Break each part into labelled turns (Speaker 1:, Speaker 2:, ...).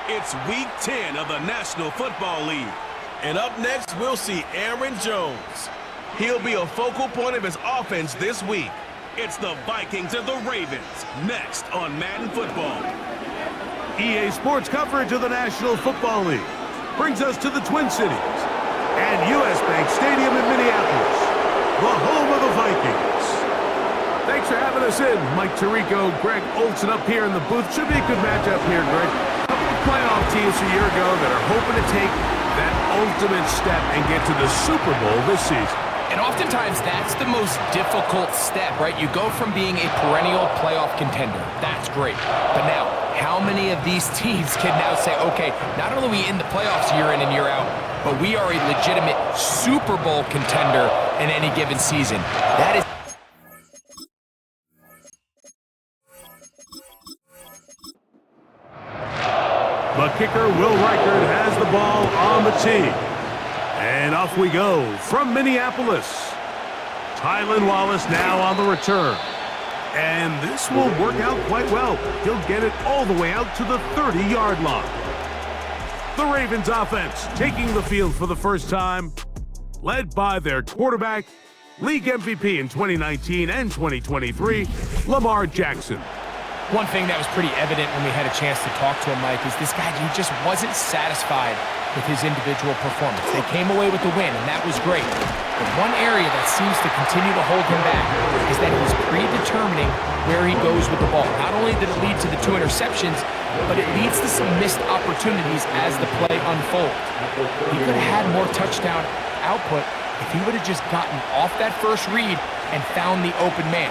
Speaker 1: It's Week 10 of the National Football League. And up next, we'll see Aaron Jones. He'll be a focal point of his offense this week. It's the Vikings and the Ravens, next on Madden Football.
Speaker 2: EA Sports coverage of the National Football League brings us to the Twin Cities and U.S. Bank Stadium in Minneapolis, the home of the Vikings. Thanks for having us in. Mike Tirico, Greg Olson up here in the booth. Should be a good matchup here, Greg. A couple of playoff teams a year ago that are hoping to take that ultimate step and get to the Super Bowl this season.
Speaker 3: And oftentimes, that's the most difficult step, right? You go from being a perennial playoff contender. That's great. But now, how many of these teams can now say, okay, not only are we in the playoffs year in and year out, but we are a legitimate Super Bowl contender in any given season? That is...
Speaker 2: The kicker, Will Reichard, has the ball on the tee. And off we go from Minneapolis. Tylan Wallace now on the return. And this will work out quite well. He'll get it all the way out to the 30-yard line. The Ravens offense taking the field for the first time, led by their quarterback, league MVP in 2019 and 2023, Lamar Jackson.
Speaker 3: One thing that was pretty evident when we had a chance to talk to him, Mike, is this guy, he just wasn't satisfied with his individual performance. They came away with the win, and that was great. But one area that seems to continue to hold him back is that he's predetermining where he goes with the ball. Not only did it lead to the 2 interceptions, but it leads to some missed opportunities as the play unfolds. He could have had more touchdown output if he would have just gotten off that first read and found the open man.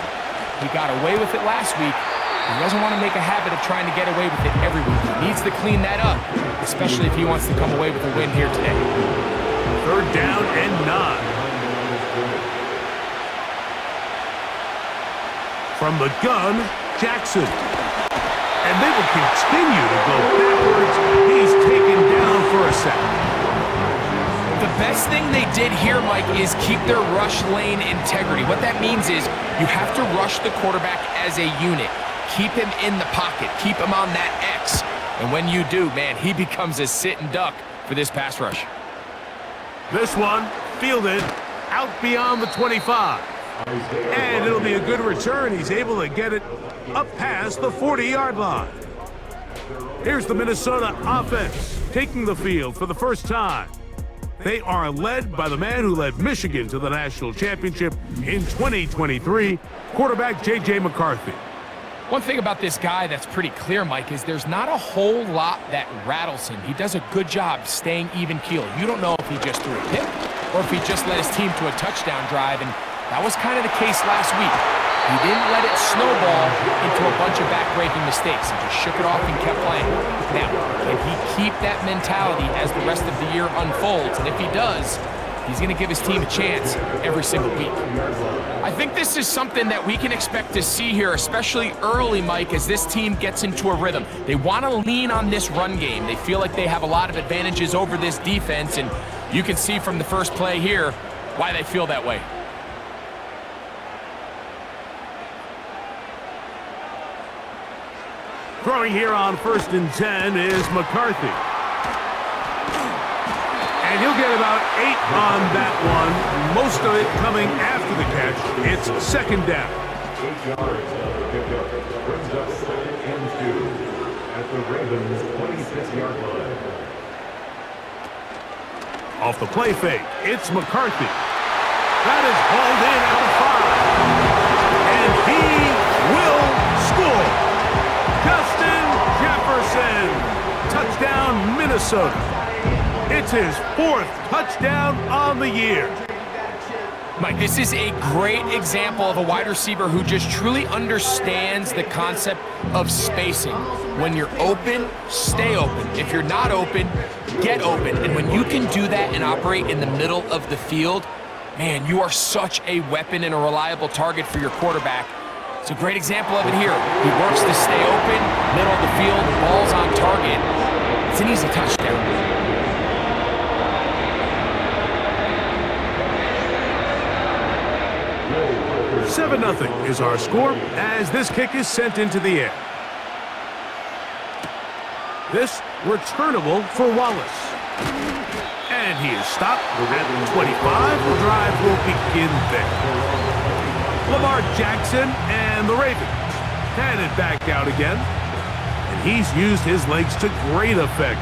Speaker 3: He got away with it last week. He doesn't want to make a habit of trying to get away with it every week. He needs to clean that up, especially if he wants to come away with a win here today.
Speaker 2: 3rd down and 9. From the gun, Jackson. And they will continue to go backwards. He's taken down for a second.
Speaker 3: The best thing they did here, Mike, is keep their rush lane integrity. What that means is you have to rush the quarterback as a unit. Keep him in the pocket. Keep him on that X. And when you do, man, he becomes a sit and duck for this pass rush.
Speaker 2: This one fielded out beyond the 25. And it'll be a good return. He's able to get it up past the 40-yard line. Here's the Minnesota offense taking the field for the first time. They are led by the man who led Michigan to the national championship in 2023, quarterback J.J. McCarthy.
Speaker 3: One thing about this guy that's pretty clear, Mike, is there's not a whole lot that rattles him. He does a good job staying even-keeled. You don't know if he just threw a pick or if he just led his team to a touchdown drive, and that was kind of the case last week. He didn't let it snowball into a bunch of back-breaking mistakes. He just shook it off and kept playing. Now, can he keep that mentality as the rest of the year unfolds? And if he does, he's going to give his team a chance every single week. I think this is something that we can expect to see here, especially early, Mike, as this team gets into a rhythm. They want to lean on this run game. They feel like they have a lot of advantages over this defense, and you can see from the first play here why they feel that way.
Speaker 2: Throwing here on 1st and 10 is McCarthy. And he'll get about 8 on that one, most of it coming after the catch. It's 2nd down.
Speaker 4: 8 yards picked up. Brings up 2nd and 2 at the Ravens' 26-yard line.
Speaker 2: Off the play fake, it's McCarthy. That is hauled in at the 5. And he will score. Justin Jefferson, touchdown Minnesota. It's his 4th touchdown on the year.
Speaker 3: Mike, this is a great example of a wide receiver who just truly understands the concept of spacing. When you're open, stay open. If you're not open, get open. And when you can do that and operate in the middle of the field, man, you are such a weapon and a reliable target for your quarterback. It's a great example of it here. He works to stay open, middle of the field, ball's on target. It's an easy touchdown.
Speaker 2: 7-0 is our score as this kick is sent into the air. This returnable for Wallace. And he is stopped at the 25. The drive will begin there. Lamar Jackson and the Ravens headed back out again. And he's used his legs to great effect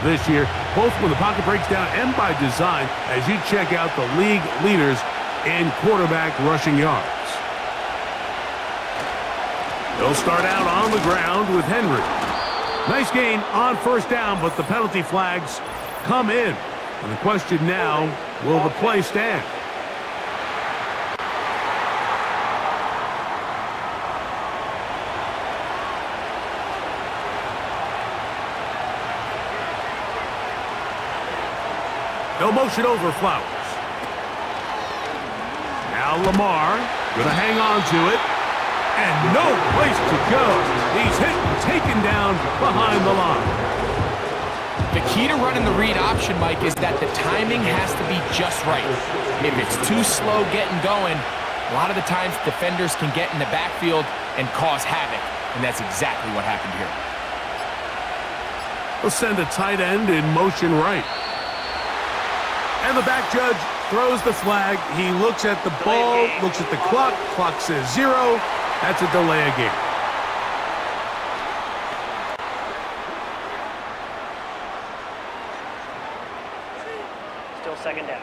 Speaker 2: this year, both when the pocket breaks down and by design, as you check out the league leaders in quarterback rushing yards. They'll start out on the ground with Henry. Nice gain on first down, but the penalty flags come in. And the question now, will the play stand? No motion over Flowers. Now Lamar gonna hang on to it. And no place to go. He's hit and taken down behind the line.
Speaker 3: The key to running the read option, Mike, is that the timing has to be just right. If it's too slow getting going, a lot of the times defenders can get in the backfield and cause havoc. And that's exactly what happened here.
Speaker 2: We'll send a tight end in motion right. And the back judge throws the flag. He looks at the ball, looks at the clock. Clock says 0. That's a delay of game.
Speaker 5: Still second down.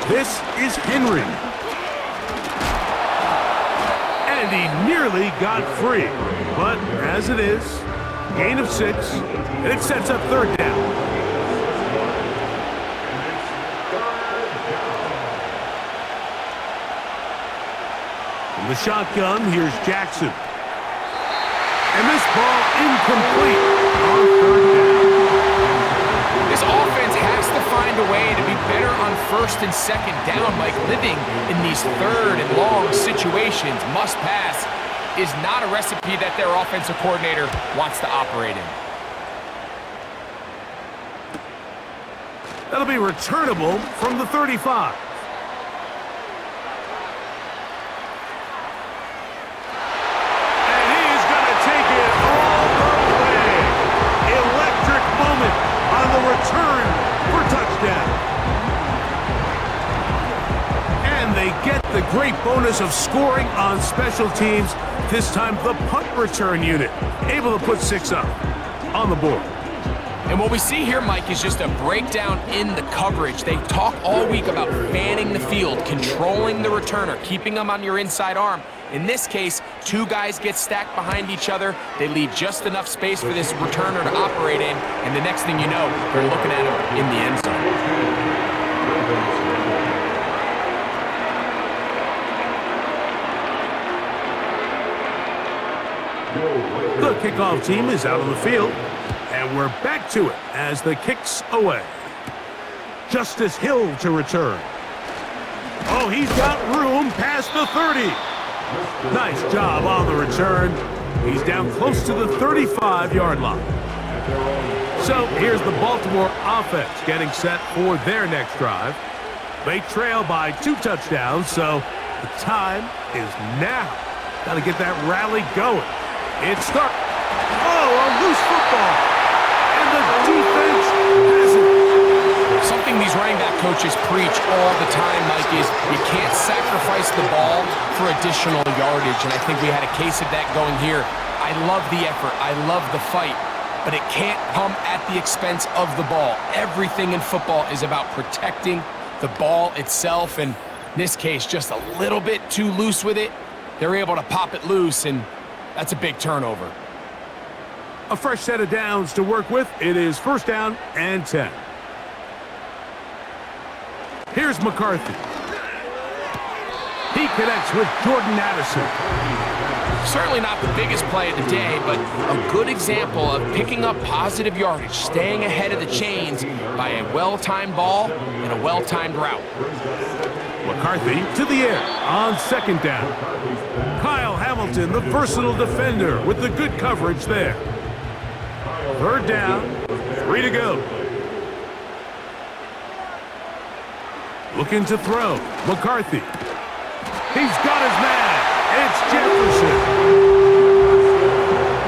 Speaker 2: This is Henry. And he nearly got free. But as it is, gain of 6, and it sets up third down. From the shotgun, here's Jackson. And this ball incomplete on third down.
Speaker 3: This offense has to find a way to be better on first and second down, Mike. Living in these third and long situations, must pass, is not a recipe that their offensive coordinator wants to operate in.
Speaker 2: That'll be returnable from the 35. And he's going to take it all the way. Electric moment on the return for touchdown. And they get the great bonus of scoring on special teams. This time the punt return unit able to put 6 up on the board.
Speaker 3: And what we see here, Mike, is just a breakdown in the coverage. They talk all week about fanning the field, controlling the returner, keeping them on your inside arm. In this case, 2 guys get stacked behind each other. They leave just enough space for this returner to operate in, and the next thing you know, they're looking at him in the end zone.
Speaker 2: The kickoff team is out on the field, and we're back to it as the kick's away. Justice Hill to return. Oh, he's got room past the 30. Nice job on the return. He's down close to the 35-yard line. So here's the Baltimore offense getting set for their next drive. They trail by 2 touchdowns, so the time is now. Got to get that rally going. It starts. Oh, a loose football. And the defense has it.
Speaker 3: Something these running back coaches preach all the time, Mike, is you can't sacrifice the ball for additional yardage. And I think we had a case of that going here. I love the effort. I love the fight. But it can't come at the expense of the ball. Everything in football is about protecting the ball itself. And in this case, just a little bit too loose with it. They're able to pop it loose, and that's a big turnover.
Speaker 2: A fresh set of downs to work with. It is first down and 10. Here's McCarthy. He connects with Jordan Addison.
Speaker 3: Certainly not the biggest play of the day, but a good example of picking up positive yardage, staying ahead of the chains by a well-timed ball and a well-timed route.
Speaker 2: McCarthy to the air on second down. Kyle Hamilton, the versatile defender, with the good coverage there. Third down, 3 to go. Looking to throw. McCarthy. He's got his man. It's Jefferson.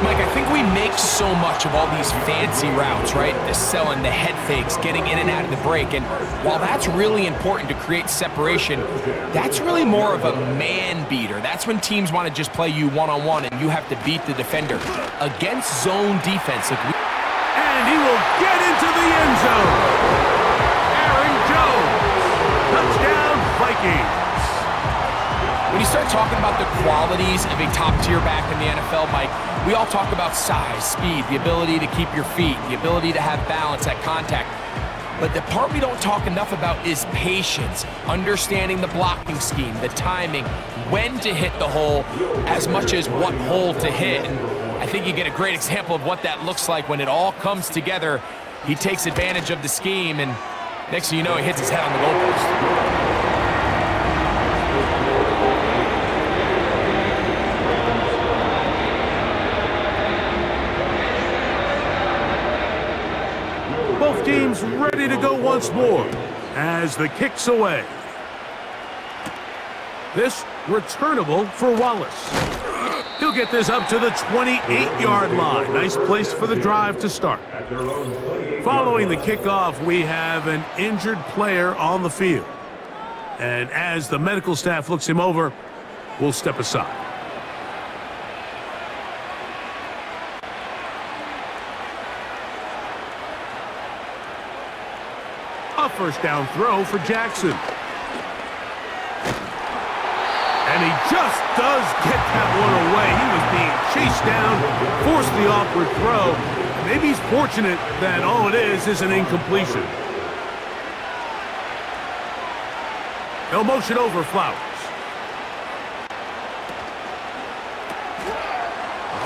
Speaker 3: Mike, I think we make so much of all these fancy routes, right? The selling, the head fakes, getting in and out of the break. And while that's really important to create separation, that's really more of a man beater. That's when teams want to just play you one-on-one and you have to beat the defender. Against zone defense,
Speaker 2: And he will get into the end zone. Aaron Jones. Touchdown, Vikings.
Speaker 3: when you start talking about the qualities of a top-tier back in the NFL, Mike, we all talk about size, speed, the ability to keep your feet, the ability to have balance at contact. But the part we don't talk enough about is patience, understanding the blocking scheme, the timing, when to hit the hole, as much as what hole to hit. And I think you get a great example of what that looks like when it all comes together. He takes advantage of the scheme, and next thing you know, he hits his head on the goalpost.
Speaker 2: Both teams ready to go once more as the kick's away. This returnable for Wallace. He'll get this up to the 28-yard line. Nice place for the drive to start. Following the kickoff, we have an injured player on the field. And as the medical staff looks him over, we'll step aside. A first down throw for Jackson. And he just does get that one away. He was being chased down, forced the awkward throw. Maybe he's fortunate that all it is an incompletion. They'll motion over Flowers.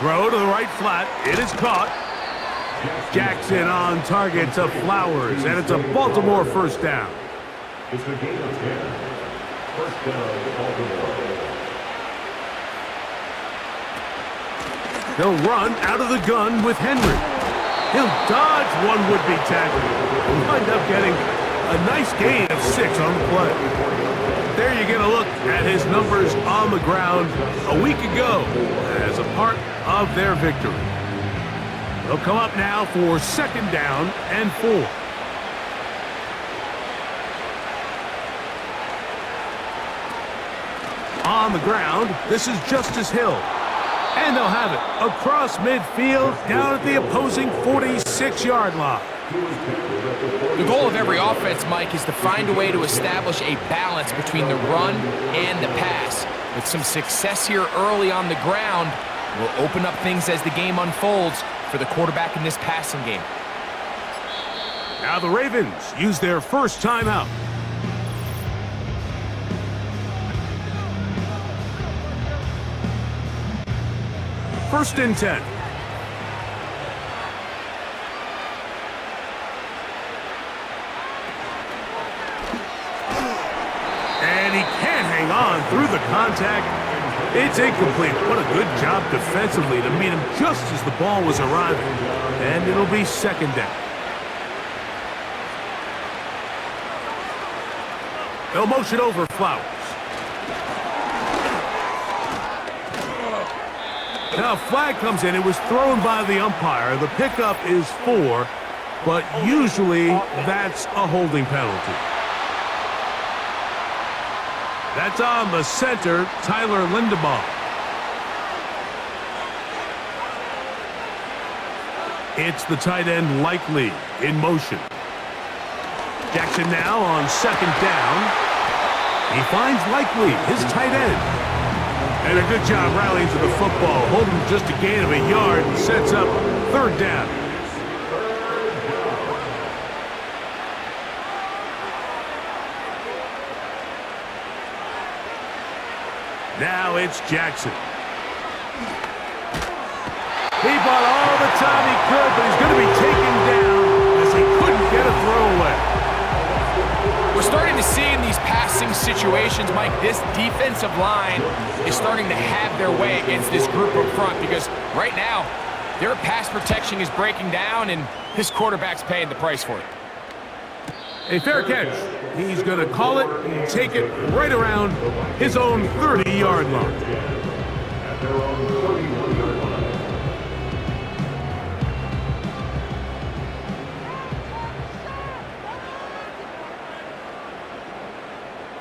Speaker 2: Throw to the right flat. It is caught. Jackson on target to Flowers, and it's a Baltimore first down.
Speaker 4: It's a gain of 10. First down, Baltimore.
Speaker 2: They'll run out of the gun with Henry. He'll dodge one would-be tackle and wind up getting a nice gain of 6 on the play. There you get a look at his numbers on the ground a week ago as a part of their victory. They'll come up now for second down and 4. On the ground, this is Justice Hill. And they'll have it across midfield down at the opposing 46-yard line.
Speaker 3: The goal of every offense, Mike, is to find a way to establish a balance between the run and the pass. With some success here early on the ground, will open up things as the game unfolds for the quarterback in this passing game.
Speaker 2: Now the Ravens use their first timeout. First and 10. And he can't hang on through the contact. It's incomplete. What a good job defensively to meet him just as the ball was arriving. And it'll be second down. They'll motion over Flowers. Now a flag comes in. It was thrown by the umpire. The pickup is 4, but usually that's a holding penalty. That's on the center, Tyler Lindebaum. It's the tight end Likely in motion. Jackson now on second down. He finds Likely, his tight end. And a good job rallying to the football, holding just a gain of a yard and sets up third down. Now it's Jackson. He bought all the time he could, but he's going to be taken down as he couldn't get a throwaway.
Speaker 3: We're starting to see in these passing situations, Mike, this defensive line is starting to have their way against this group up front because right now, their pass protection is breaking down and this quarterback's paying the price for it.
Speaker 2: A fair catch He's going to call it and take it right around his own 30-yard line.
Speaker 4: At their own 31-yard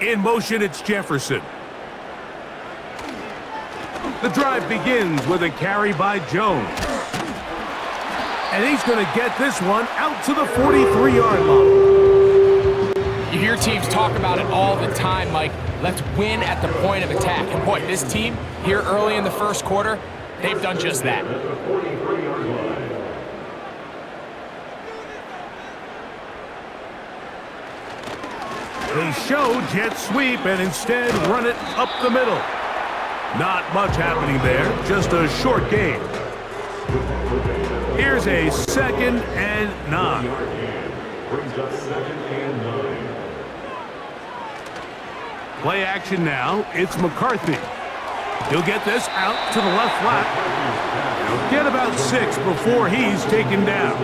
Speaker 4: line.
Speaker 2: In motion, it's Jefferson. The drive begins with a carry by Jones. And he's going to get this one out to the 43-yard line.
Speaker 3: You hear teams talk about it all the time, Mike. Let's win at the point of attack. And boy, this team here early in the first quarter, they've done just that.
Speaker 4: At the 43-yard line.
Speaker 2: They show jet sweep and instead run it up the middle. Not much happening there, just a short game. Here's a 2nd and 9.
Speaker 4: Brings up 2nd and 9.
Speaker 2: Play action now, it's McCarthy. He'll get this out to the left flat. He'll get about 6 before he's taken down.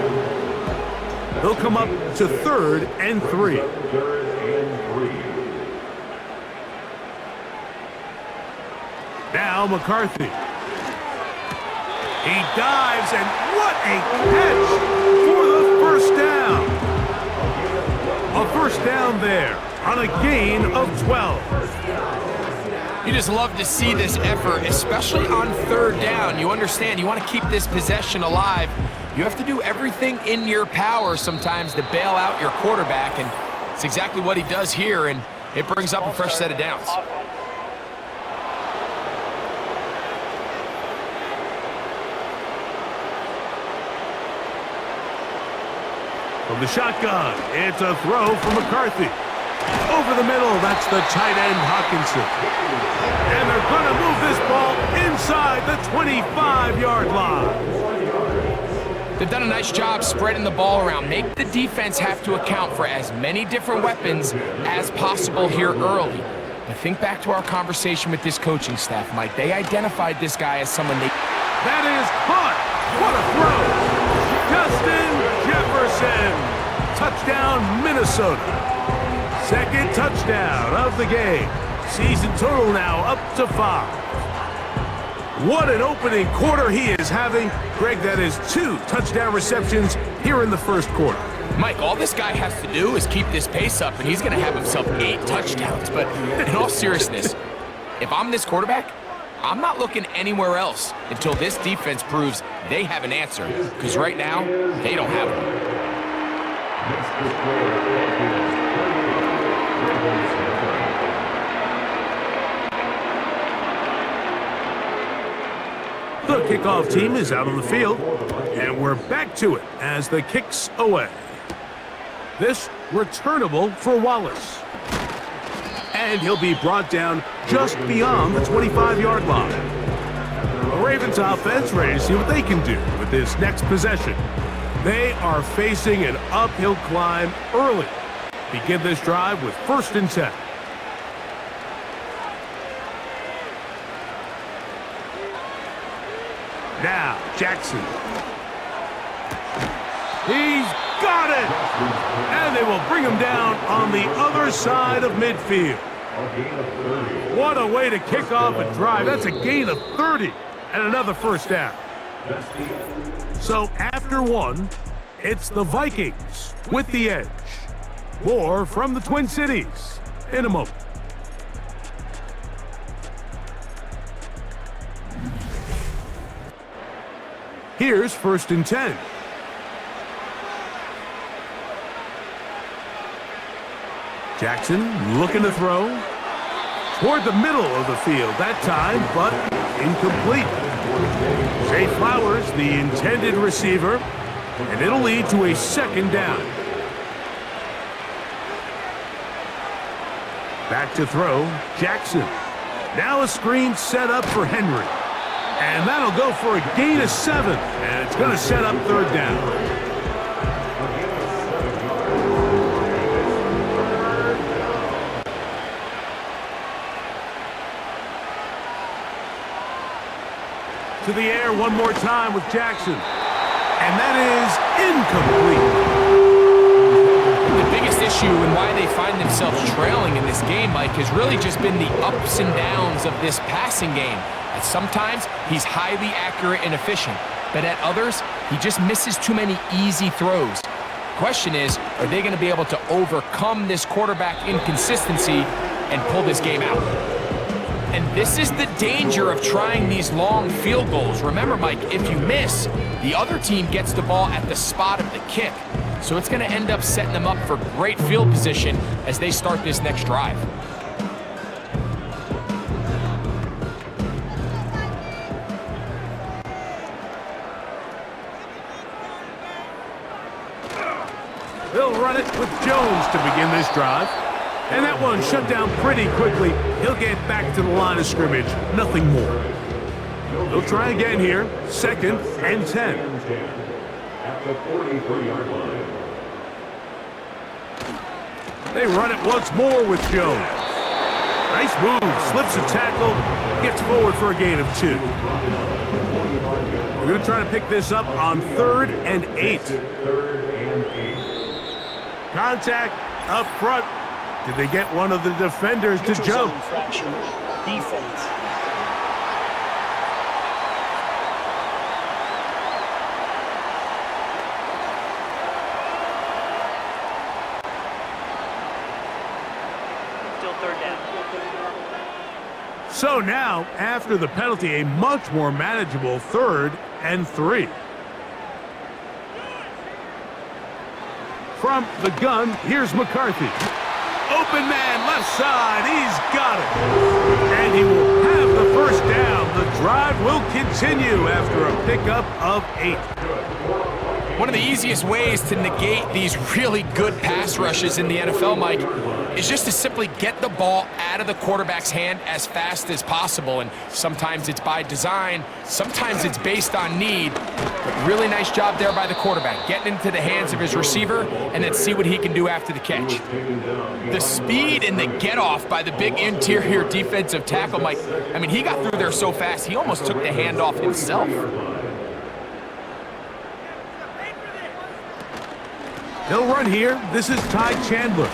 Speaker 2: He'll come up to 3rd and 3.
Speaker 4: 3rd and 3.
Speaker 2: Now McCarthy. He dives, and what a catch for the first down. A first down there on a gain of 12.
Speaker 3: You just love to see this effort, especially on 3rd down. You understand, you want to keep this possession alive. You have to do everything in your power sometimes to bail out your quarterback, and it's exactly what he does here, and it brings up a fresh set of downs.
Speaker 2: From the shotgun, it's a throw for McCarthy. Over the middle, that's the tight end Hawkinson. And they're going to move this ball inside the 25-yard line.
Speaker 3: They've done a nice job spreading the ball around. Make the defense have to account for as many different weapons as possible here early. But think back to our conversation with this coaching staff, Mike. They identified this guy as someone they...
Speaker 2: That is caught. What a throw. Justin Jefferson. Touchdown, Minnesota. 2nd touchdown of the game. Season total now up to 5. What an opening quarter he is having. Greg, that is 2 touchdown receptions here in the first quarter.
Speaker 3: Mike, all this guy has to do is keep this pace up, and he's going to have himself 8 touchdowns. But in all seriousness, if I'm this quarterback, I'm not looking anywhere else until this defense proves they have an answer. Because right now, they don't have one.
Speaker 2: The kickoff team is out on the field, and we're back to it as the kick's away. This returnable for Wallace. And he'll be brought down just beyond the 25-yard line. The Ravens offense ready to see what they can do with this next possession. They are facing an uphill climb early. Begin this drive with 1st and 10. Now, Jackson. He's got it! And they will bring him down on the other side of midfield. What a way to kick off a drive. That's a gain of 30 and another first down. So after 1, it's the Vikings with the edge. More from the Twin Cities in a moment. Here's 1st and 10. Jackson looking to throw toward the middle of the field that time, but incomplete. Zay Flowers, the intended receiver, and it'll lead to a 2nd down. Back to throw, Jackson. Now a screen set up for Henry. And that'll go for a gain of 7, and it's going to set up 3rd down. To the air one more time with Jackson. And that is incomplete.
Speaker 3: The biggest issue and why they find themselves trailing in this game, Mike, has really just been the ups and downs of this passing game. At sometimes, he's highly accurate and efficient, but at others, he just misses too many easy throws. Question is, are they going to be able to overcome this quarterback inconsistency and pull this game out? And this is the danger of trying these long field goals. Remember, Mike, if you miss, the other team gets the ball at the spot of the kick. So it's going to end up setting them up for great field position as they start this next drive.
Speaker 2: They'll run it with Jones to begin this drive. And that one shut down pretty quickly. He'll get back to the line of scrimmage. Nothing more. They'll try again here. 2nd and 10.
Speaker 4: At the 43-yard line.
Speaker 2: They run it once more with Jones. Nice move. Slips a tackle. Gets forward for a gain of 2. We're going to try to pick this up on 3rd and 8. Contact up front. Did they get one of the defenders to jump?
Speaker 5: Infraction. Defense. Still 3rd down.
Speaker 2: So now, after the penalty, a much more manageable 3rd and 3. From the gun, here's McCarthy. Open man, left side, he's got it. And he will have the first down. The drive will continue after a pickup of 8.
Speaker 3: One of the easiest ways to negate these really good pass rushes in the NFL, Mike, is just to simply get the ball out of the quarterback's hand as fast as possible. And sometimes it's by design, sometimes it's based on need. But really nice job there by the quarterback, getting into the hands of his receiver and then see what he can do after the catch. The speed and the get-off by the big interior defensive tackle, Mike, I mean, he got through there so fast, he almost took the handoff himself.
Speaker 2: He'll run here. This is Ty Chandler.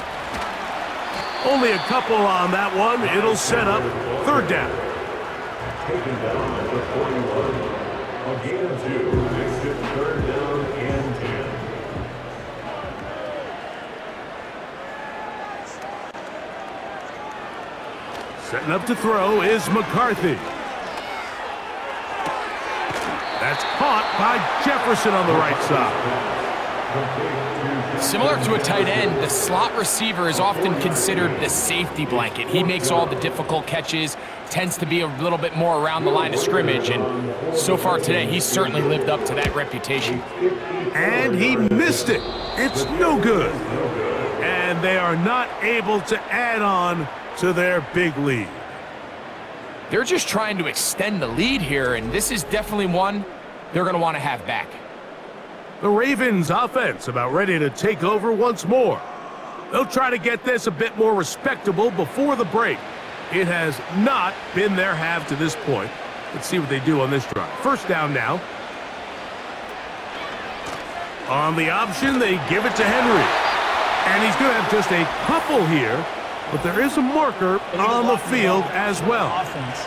Speaker 2: Only a couple on that one. It'll set up 3rd down.
Speaker 4: Taken down at the 41. A gain of 2 makes it 3rd down and 10.
Speaker 2: Setting up to throw is McCarthy. That's caught by Jefferson on the right side.
Speaker 3: Similar to a tight end, the slot receiver is often considered the safety blanket. He makes all the difficult catches, tends to be a little bit more around the line of scrimmage, and so far today, he's certainly lived up to that reputation.
Speaker 2: And he missed it. It's no good. And they are not able to add on to their big lead.
Speaker 3: They're just trying to extend the lead here, and this is definitely one they're going to want to have back.
Speaker 2: The Ravens offense about ready to take over once more. They'll try to get this a bit more respectable before the break. It has not been their half to this point. Let's see what they do on this drive. 1st down now. On the option, they give it to Henry. And he's going to have just a couple here, but there is a marker on the field as well.
Speaker 5: Offense.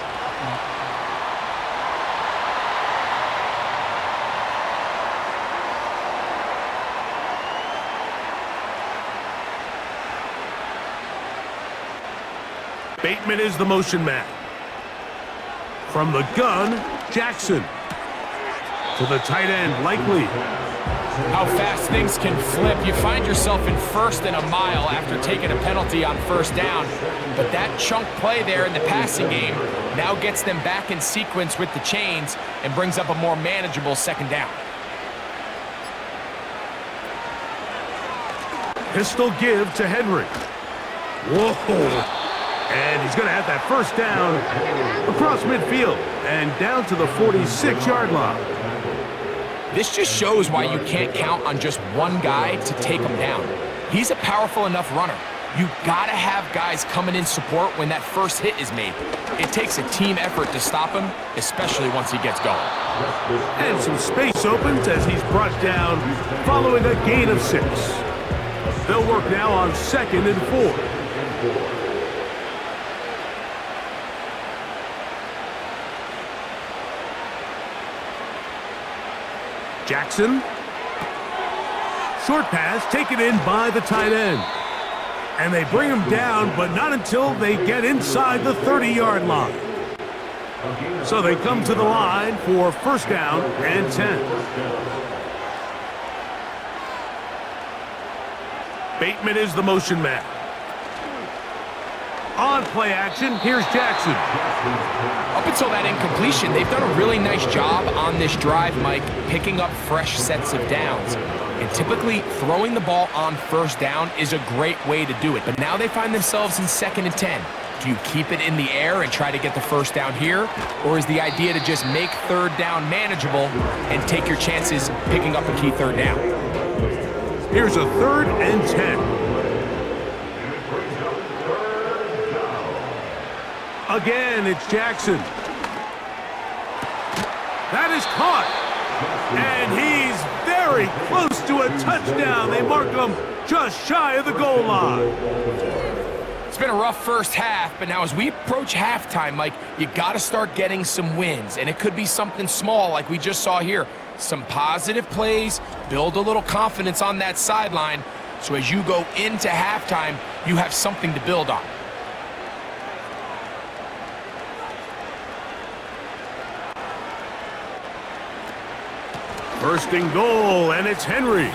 Speaker 2: Bateman is the motion man. From the gun, Jackson. To the tight end, Likely.
Speaker 3: How fast things can flip. You find yourself in 1st and a mile after taking a penalty on 1st down. But that chunk play there in the passing game now gets them back in sequence with the chains and brings up a more manageable 2nd down.
Speaker 2: Pistol give to Henry. Whoa. And he's going to have that 1st down across midfield and down to the 46-yard line.
Speaker 3: This just shows why you can't count on just one guy to take him down. He's a powerful enough runner. You got to have guys coming in support when that first hit is made. It takes a team effort to stop him, especially once he gets going.
Speaker 2: And some space opens as he's brought down following a gain of 6. They'll work now on 2nd and 4. Jackson. Short pass taken in by the tight end. And they bring him down, but not until they get inside the 30-yard line. So they come to the line for 1st down and 10. Bateman is the motion man. On play action, here's Jackson.
Speaker 3: Up until that incompletion, they've done a really nice job on this drive, Mike, picking up fresh sets of downs. And typically, throwing the ball on 1st down is a great way to do it. But now they find themselves in 2nd and 10. Do you keep it in the air and try to get the 1st down here? Or is the idea to just make 3rd down manageable and take your chances picking up a key 3rd down?
Speaker 2: Here's a 3rd and 10. Again, it's Jackson. That is caught. And he's very close to a touchdown. They mark him just shy of the goal line.
Speaker 3: It's been a rough first half, but now as we approach halftime, Mike, you got to start getting some wins. And it could be something small like we just saw here. Some positive plays, build a little confidence on that sideline. So as you go into halftime, you have something to build on.
Speaker 2: First and goal, and it's Henry.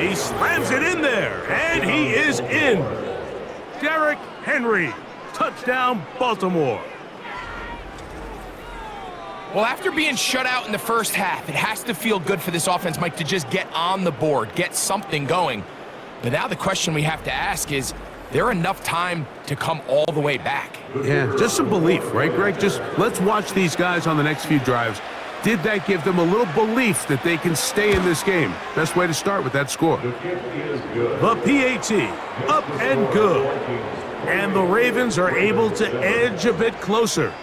Speaker 2: He slams it in there, and he is in. Derrick Henry, touchdown Baltimore.
Speaker 3: Well, after being shut out in the first half, it has to feel good for this offense, Mike, to just get on the board, get something going. But now the question we have to ask is there enough time to come all the way back?
Speaker 2: Yeah, just some belief, right, Greg? Just let's watch these guys on the next few drives. Did that give them a little belief that they can stay in this game? Best way to start with that score. The PAT, up and good. And the Ravens are able to edge a bit closer.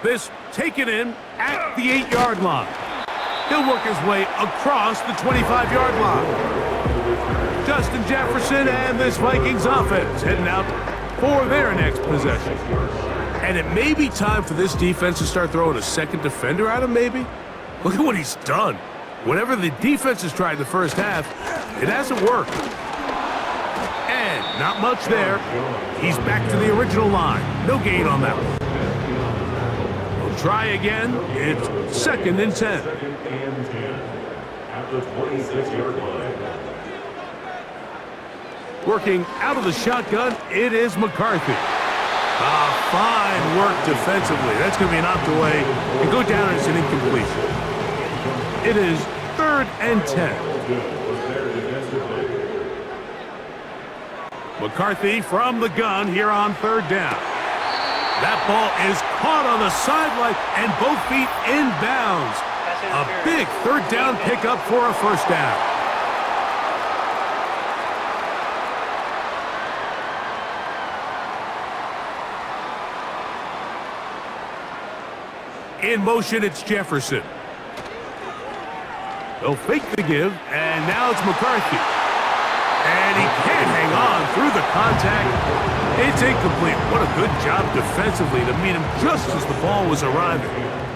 Speaker 2: This taken in at the 8-yard line. He'll work his way across the 25-yard line. Justin Jefferson and this Vikings offense heading out for their next possession. And it may be time for this defense to start throwing a second defender at him, maybe? Look at what he's done. Whatever the defense has tried in the first half, it hasn't worked. And not much there. He's back to the original line. No gain on that one. We'll try again. It's 2nd and 10.
Speaker 4: 2nd and 10 at the 26-yard line.
Speaker 2: Working out of the shotgun, it is McCarthy. Fine work defensively. That's going to be knocked away and go down as an incompletion. It is 3rd and 10. McCarthy from the gun here on 3rd down. That ball is caught on the sideline and both feet inbounds. A big 3rd down pickup for a 1st down. In motion, it's Jefferson. They'll fake the give, and now it's McCarthy. And he can't hang on through the contact. It's incomplete. What a good job defensively to meet him just as the ball was arriving.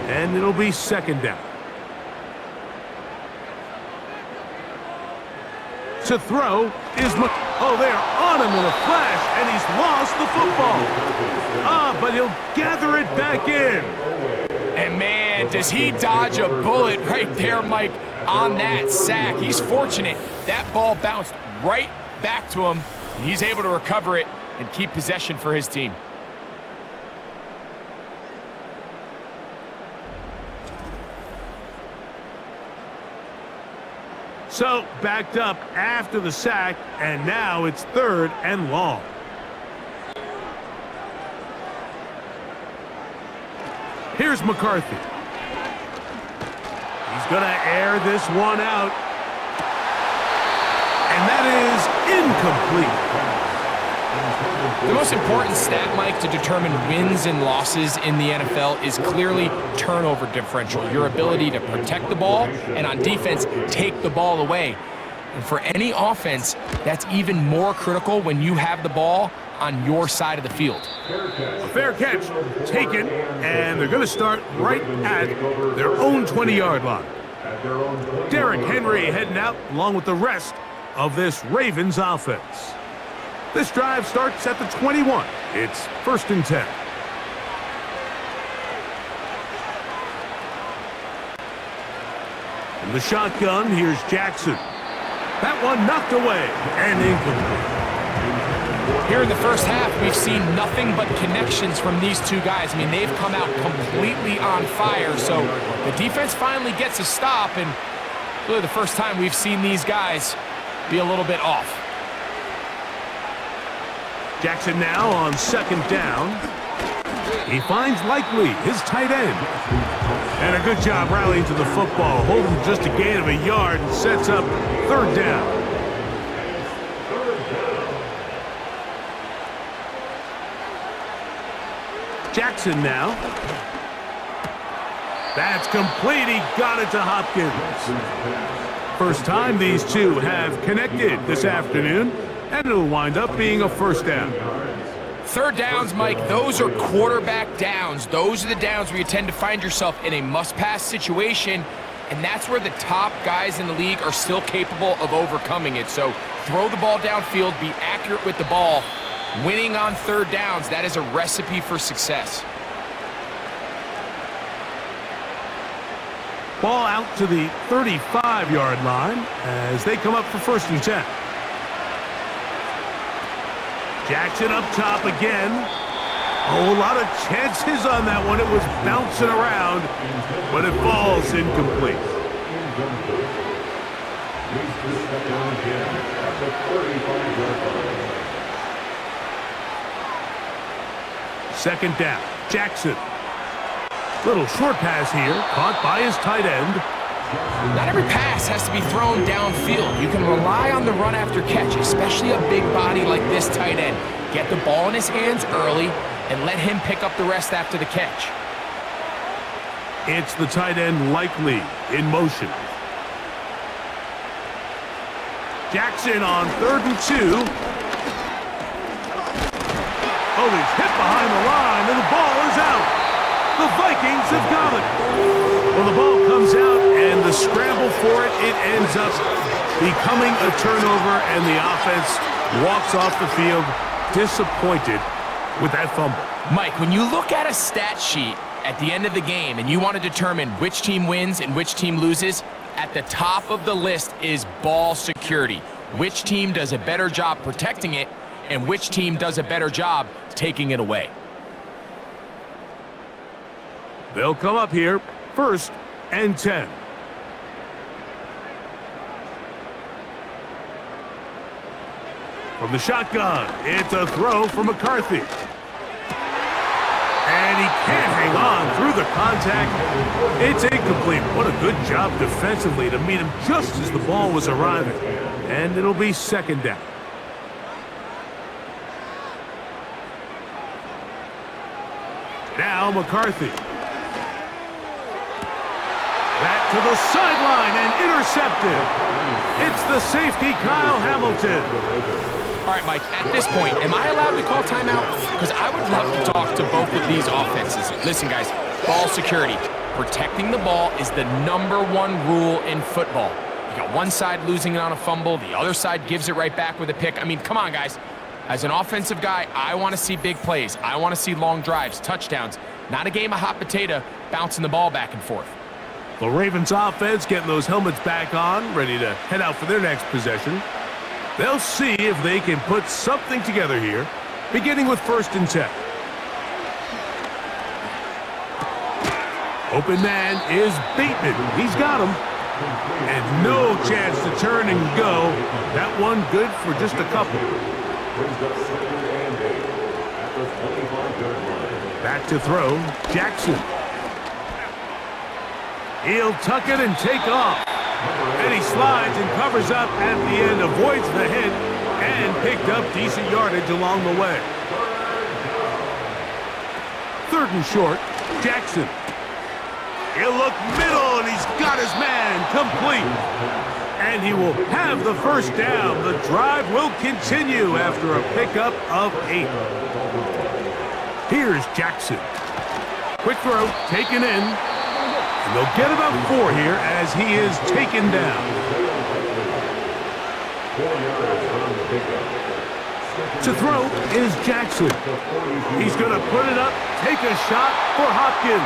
Speaker 2: And it'll be 2nd down. To throw is Oh, they're on him in a flash, and he's lost the football. But he'll gather it back in.
Speaker 3: And man, does he dodge a bullet right there, Mike, on that sack. He's fortunate. That ball bounced right back to him, and he's able to recover it and keep possession for his team.
Speaker 2: So, backed up after the sack, and now it's 3rd and long. Here's McCarthy. He's going to air this one out. And that is incomplete.
Speaker 3: The most important stat, Mike, to determine wins and losses in the NFL is clearly turnover differential, your ability to protect the ball and on defense, take the ball away. And for any offense, that's even more critical when you have the ball on your side of the field.
Speaker 2: A fair catch taken, and they're going to start right at their own 20-yard line. Derrick Henry heading out along with the rest of this Ravens offense. This drive starts at the 21. It's 1st and 10. In the shotgun, here's Jackson. That one knocked away and incomplete.
Speaker 3: Here in the first half, we've seen nothing but connections from these two guys. I mean, they've come out completely on fire, so the defense finally gets a stop, and really the first time we've seen these guys be a little bit off.
Speaker 2: Jackson now on 2nd down. He finds Likely, his tight end. And a good job rallying to the football, holding just a gain of a yard and sets up 3rd down. Jackson now. That's complete. He got it to Hopkins. First time these two have connected this afternoon, and it'll wind up being a 1st down.
Speaker 3: 3rd downs, Mike, those are quarterback downs. Those are the downs where you tend to find yourself in a must-pass situation, and that's where the top guys in the league are still capable of overcoming it. So throw the ball downfield, be accurate with the ball. Winning on 3rd downs, that is a recipe for success.
Speaker 2: Ball out to the 35-yard line as they come up for 1st and 10. Jackson up top again. Oh, a lot of chances on that one. It was bouncing around, but it falls incomplete. Second down, Jackson. Little short pass here, caught by his tight end.
Speaker 3: Not every pass has to be thrown downfield. You can rely on the run after catch, especially a big body like this tight end. Get the ball in his hands early and let him pick up the rest after the catch.
Speaker 2: It's the tight end Likely in motion. Jackson on 3rd and 2. Oh, he's hit behind the line, and the ball is out. The Vikings have got it. Well, the ball comes out, and the scramble for it, it ends up becoming a turnover, and the offense walks off the field disappointed with that fumble.
Speaker 3: Mike, when you look at a stat sheet at the end of the game and you want to determine which team wins and which team loses, at the top of the list is ball security. Which team does a better job protecting it, and which team does a better job taking it away.
Speaker 2: They'll come up here, 1st and 10. From the shotgun, it's a throw for McCarthy. And he can't hang on through the contact. It's incomplete. What a good job defensively to meet him just as the ball was arriving. And it'll be 2nd down. Now McCarthy. Back to the sideline and intercepted. It's the safety, Kyle Hamilton.
Speaker 3: All right, Mike, at this point, am I allowed to call timeout? Because I would love to talk to both of these offenses. Listen, guys, ball security. Protecting the ball is the #1 rule in football. You got one side losing it on a fumble, the other side gives it right back with a pick. I mean, come on, guys. As an offensive guy, I want to see big plays. I want to see long drives, touchdowns, not a game of hot potato bouncing the ball back and forth.
Speaker 2: The Ravens offense getting those helmets back on, ready to head out for their next possession. They'll see if they can put something together here, beginning with 1st and 10. Open man is Bateman. He's got him. And no chance to turn and go. That one good for just a couple. Back to throw, Jackson. He'll tuck it and take off. And he slides and covers up at the end, avoids the hit, and picked up decent yardage along the way. 3rd and short, Jackson. He'll look middle, and he's got his man complete. And he will have the first down. The drive will continue after a pickup of 8. Here's Jackson. Quick throw, taken in. And they'll get about 4 here as he is taken down.
Speaker 4: 4 yards on the pickup.
Speaker 2: To throw is Jackson. He's going to put it up, take a shot for Hopkins.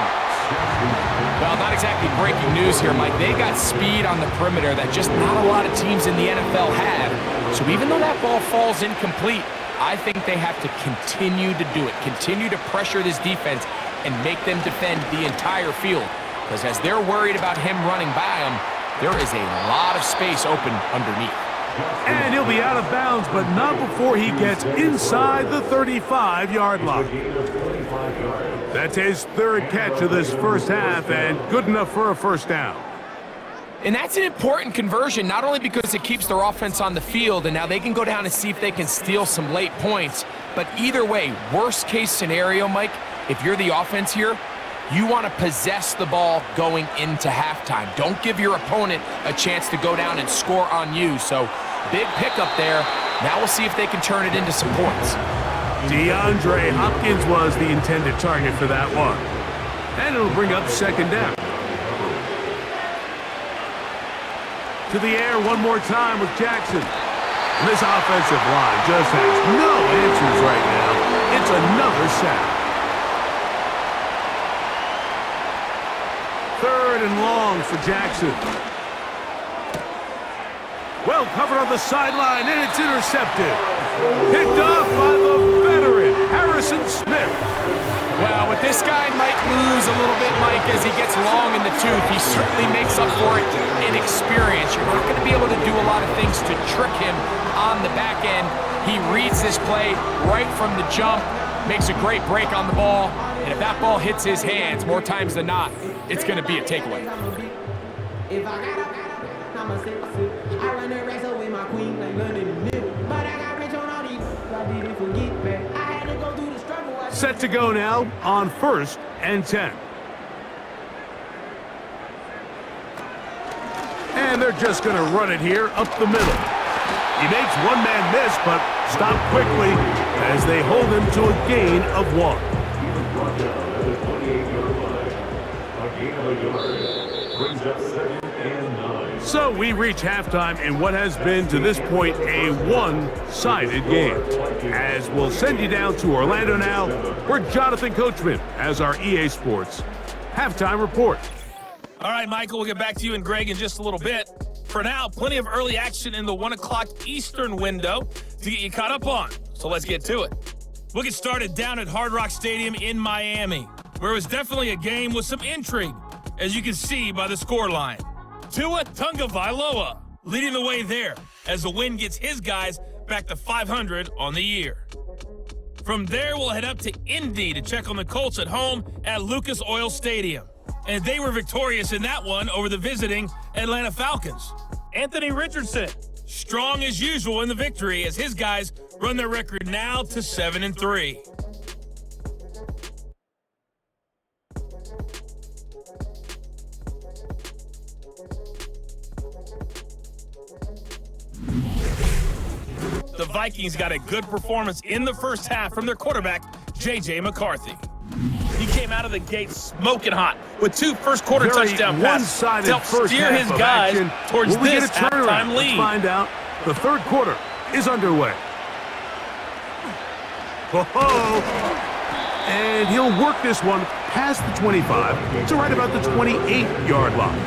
Speaker 3: Well, not exactly breaking news here, Mike. They got speed on the perimeter that just not a lot of teams in the NFL have. So even though that ball falls incomplete, I think they have to continue to do it. Continue to pressure this defense and make them defend the entire field. Because as they're worried about him running by them, there is a lot of space open underneath.
Speaker 2: And he'll be out of bounds, but not before he gets inside the 35-yard line. That's his 3rd catch of this first half, and good enough for a first down.
Speaker 3: And that's an important conversion, not only because it keeps their offense on the field, and now they can go down and see if they can steal some late points, but either way, worst-case scenario, Mike, if you're the offense here, you want to possess the ball going into halftime. Don't give your opponent a chance to go down and score on you. So, big pickup there. Now we'll see if they can turn it into some points.
Speaker 2: DeAndre Hopkins was the intended target for that one. And it'll bring up 2nd down. To the air one more time with Jackson. And this offensive line just has no answers right now. It's another sack. 3rd and long for Jackson. Well covered on the sideline, and it's intercepted. Picked off by the veteran, Harrison Smith.
Speaker 3: Well, with this guy might lose a little bit, Mike, as he gets long in the tooth. He certainly makes up for it in experience. You're not going to be able to do a lot of things to trick him on the back end. He reads this play right from the jump, makes a great break on the ball, and if that ball hits his hands more times than not, it's going to be a takeaway.
Speaker 6: If I got I'ma say I run the race up with my queen like London in the middle. But I got rich on all these. I didn't forget, man. I had to go through the struggle.
Speaker 2: Set to go now on 1st and 10. And they're just going to run it here up the middle. He makes one man miss, but stop quickly as they hold him to a gain of 1.
Speaker 4: Brought down at the 28-yard line. A gain of a yard. Brings up 2nd and 9.
Speaker 2: So we reach halftime in what has been to this point a one-sided game. As we'll send you down to Orlando now, where Jonathan Coachman has our EA Sports halftime report.
Speaker 7: All right, Michael, we'll get back to you and Greg in just a little bit. For now, plenty of early action in the 1 o'clock Eastern window to get you caught up on. So let's get to it. We'll get started down at Hard Rock Stadium in Miami, where it was definitely a game with some intrigue, as you can see by the scoreline. Tua Tagovailoa leading the way there as the win gets his guys back to 500 on the year. From there, we'll head up to Indy to check on the Colts at home at Lucas Oil Stadium. And they were victorious in that one over the visiting Atlanta Falcons. Anthony Richardson, strong as usual in the victory as his guys run their record now to 7-3. The Vikings got a good performance in the first half from their quarterback, J.J. McCarthy. He came out of the gate smoking hot with 2 first-quarter touchdown passes to help steer his guys towards this halftime lead.
Speaker 2: Let's find out. The 3rd quarter is underway. Whoa! And he'll work this one past the 25 to right about the 28-yard line.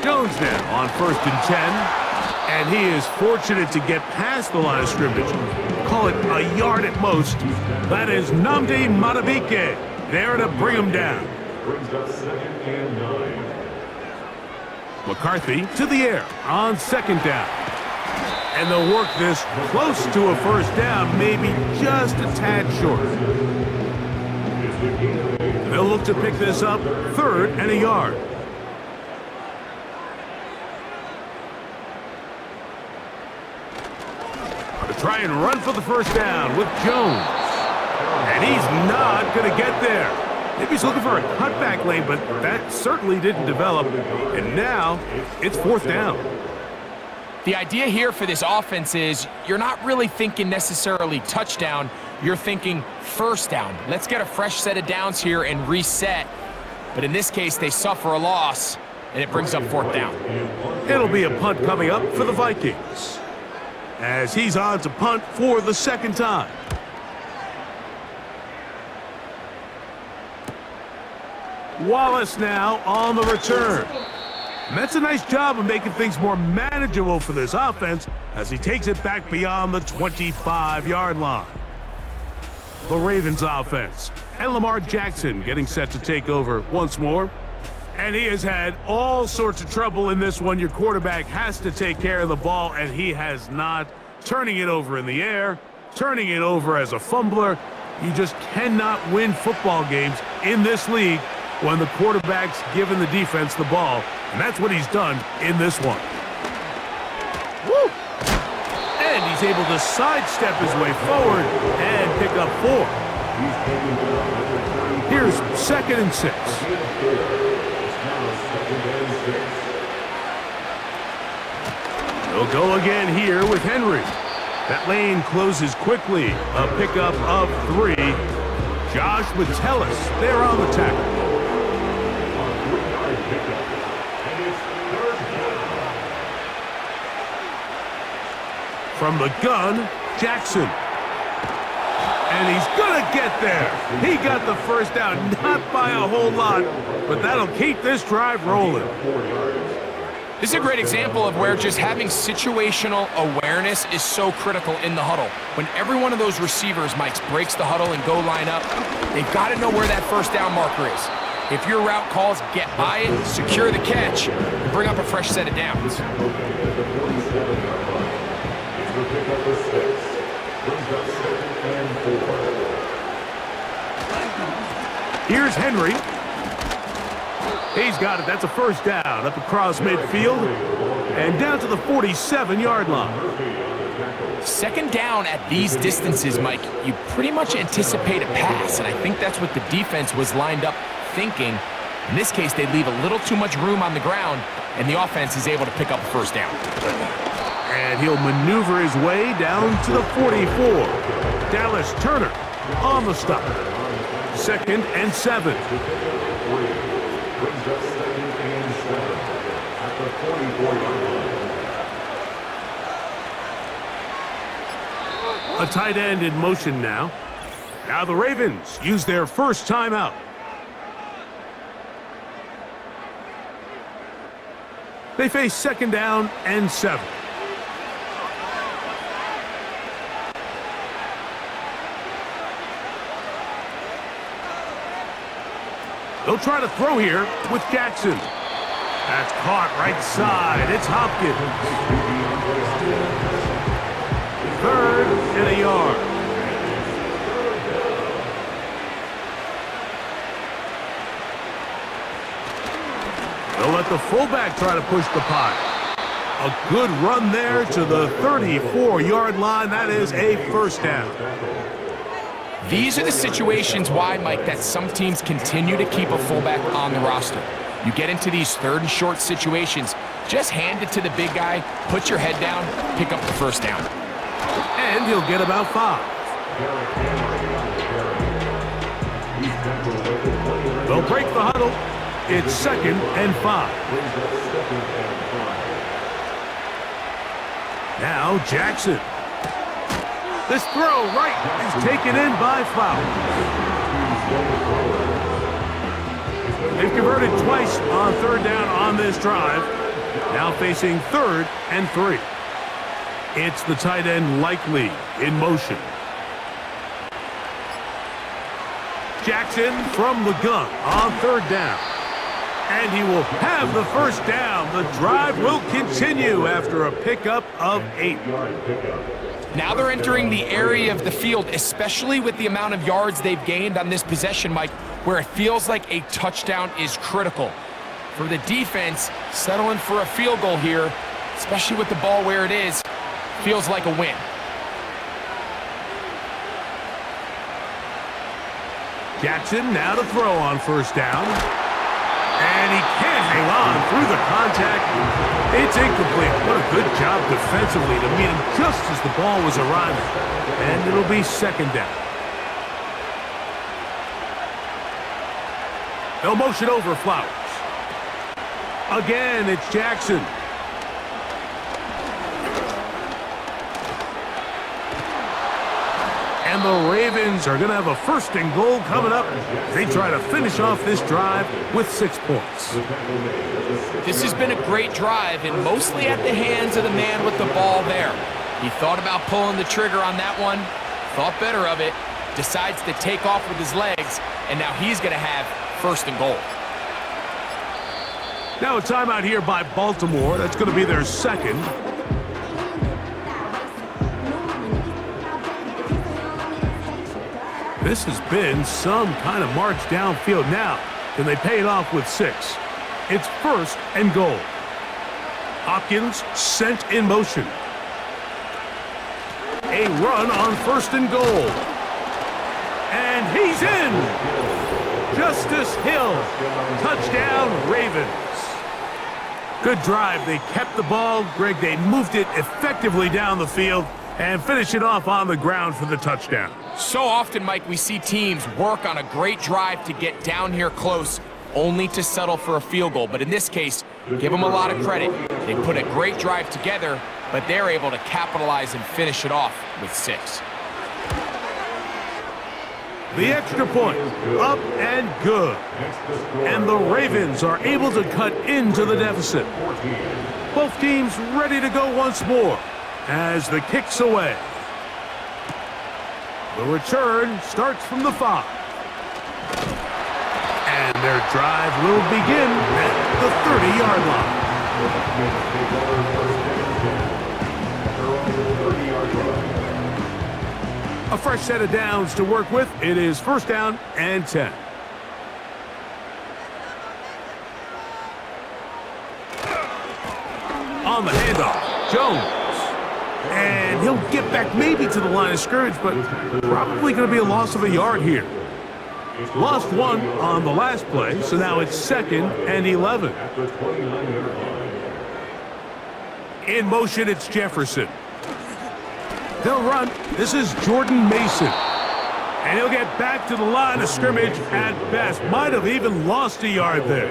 Speaker 2: Jones now on 1st and 10, and he is fortunate to get past the line of scrimmage. Call it a yard at most. That is Nnamdi Madubuike there to bring him down.
Speaker 4: Brings up 2nd and 9.
Speaker 2: McCarthy to the air on 2nd down. And they'll work this close to a first down, maybe just a tad short. They'll look to pick this up, 3rd and a yard. To try and run for the first down with Jones. And he's not going to get there. Maybe he's looking for a cutback lane, but that certainly didn't develop. And now it's 4th down.
Speaker 3: The idea here for this offense is you're not really thinking necessarily touchdown. You're thinking first down. Let's get a fresh set of downs here and reset. But in this case, they suffer a loss, and it brings up 4th down.
Speaker 2: It'll be a punt coming up for the Vikings, as he's on to punt for the 2nd time. Wallace now on the return. And that's a nice job of making things more manageable for this offense as he takes it back beyond the 25-yard line. The Ravens offense and Lamar Jackson getting set to take over once more. And he has had all sorts of trouble in this one. Your quarterback has to take care of the ball, and he has not. Turning it over in the air, turning it over as a fumbler. You just cannot win football games in this league when the quarterback's giving the defense the ball. And that's what he's done in this one. Woo! And he's able to sidestep his way forward and pick up 4. Here's 2nd and 6. They'll go again here with Henry. That lane closes quickly. A pickup of 3. Josh Metellus there on the tackle. From the gun, Jackson. And he's going to get there. He got the first down, not by a whole lot, but that'll keep this drive rolling.
Speaker 3: This is a great example of where just having situational awareness is so critical in the huddle. When every one of those receivers, Mike, breaks the huddle and go line up, they've got to know where that first down marker is. If your route calls, get by it, secure the catch, and bring up a fresh set of downs.
Speaker 2: Here's Henry. He's got it. That's a first down up across midfield and down to the 47-yard line.
Speaker 3: 2nd down at these distances, Mike, you pretty much anticipate a pass, and I think that's what the defense was lined up thinking. In this case, they leave a little too much room on the ground, and the offense is able to pick up a first down.
Speaker 2: And he'll maneuver his way down to the 44. Dallas Turner on the stop. 2nd and 7. A tight end in motion now. Now the Ravens use their first timeout. They face 2nd down and 7. They'll try to throw here with Jackson. That's caught right side. It's Hopkins. 3rd and a yard. They'll let the fullback try to push the pot. A good run there to the 34-yard line. That is a first down.
Speaker 3: These are the situations why, Mike, that some teams continue to keep a fullback on the roster. You get into these 3rd and short situations, just hand it to the big guy, put your head down, pick up the first down.
Speaker 2: And he'll get about 5. They'll break the huddle. It's 2nd and 5. Now Jackson. This throw right is taken in by Fowler. They've converted twice on 3rd down on this drive. Now facing 3rd and 3. It's the tight end Likely in motion. Jackson from the gun on 3rd down. And he will have the first down. The drive will continue after a pickup of 8.
Speaker 3: Now they're entering the area of the field, especially with the amount of yards they've gained on this possession, Mike, where it feels like a touchdown is critical. For the defense, settling for a field goal here, especially with the ball where it is, feels like a win.
Speaker 2: Jackson now to throw on first down. And he can't hang on through the contact. It's incomplete. What a good job defensively to meet him just as the ball was arriving. And it'll be second down. They'll motion over Flowers. Again, it's Jackson. And the Ravens are going to have a first and goal coming up. They try to finish off this drive with 6 points.
Speaker 3: This has been a great drive, and mostly at the hands of the man with the ball there. He thought about pulling the trigger on that one, thought better of it, decides to take off with his legs, and now he's going to have first and goal.
Speaker 2: Now a timeout here by Baltimore. That's going to be their second. This has been some kind of march downfield now. Can they pay it off with 6? It's first and goal. Hopkins sent in motion. A run on first and goal. And he's in. Justice Hill. Touchdown, Ravens. Good drive. They kept the ball. Greg, they moved it effectively down the field and finish it off on the ground for the touchdown.
Speaker 3: So often, Mike, we see teams work on a great drive to get down here close, only to settle for a field goal. But in this case, give them a lot of credit. They put a great drive together, but they're able to capitalize and finish it off with 6.
Speaker 2: The extra point, up and good. And the Ravens are able to cut into the deficit. Both teams ready to go once more as the kick's away. The return starts from the 5. And their drive will begin at the 30-yard line. A fresh set of downs to work with. It is first down and 10. On the handoff, Jones. And he'll get back maybe to the line of scrimmage, but probably going to be a loss of a yard here. Lost 1 on the last play, so now it's second and 11. In motion, it's Jefferson. They'll run. This is Jordan Mason. And he'll get back to the line of scrimmage at best. Might have even lost a yard there.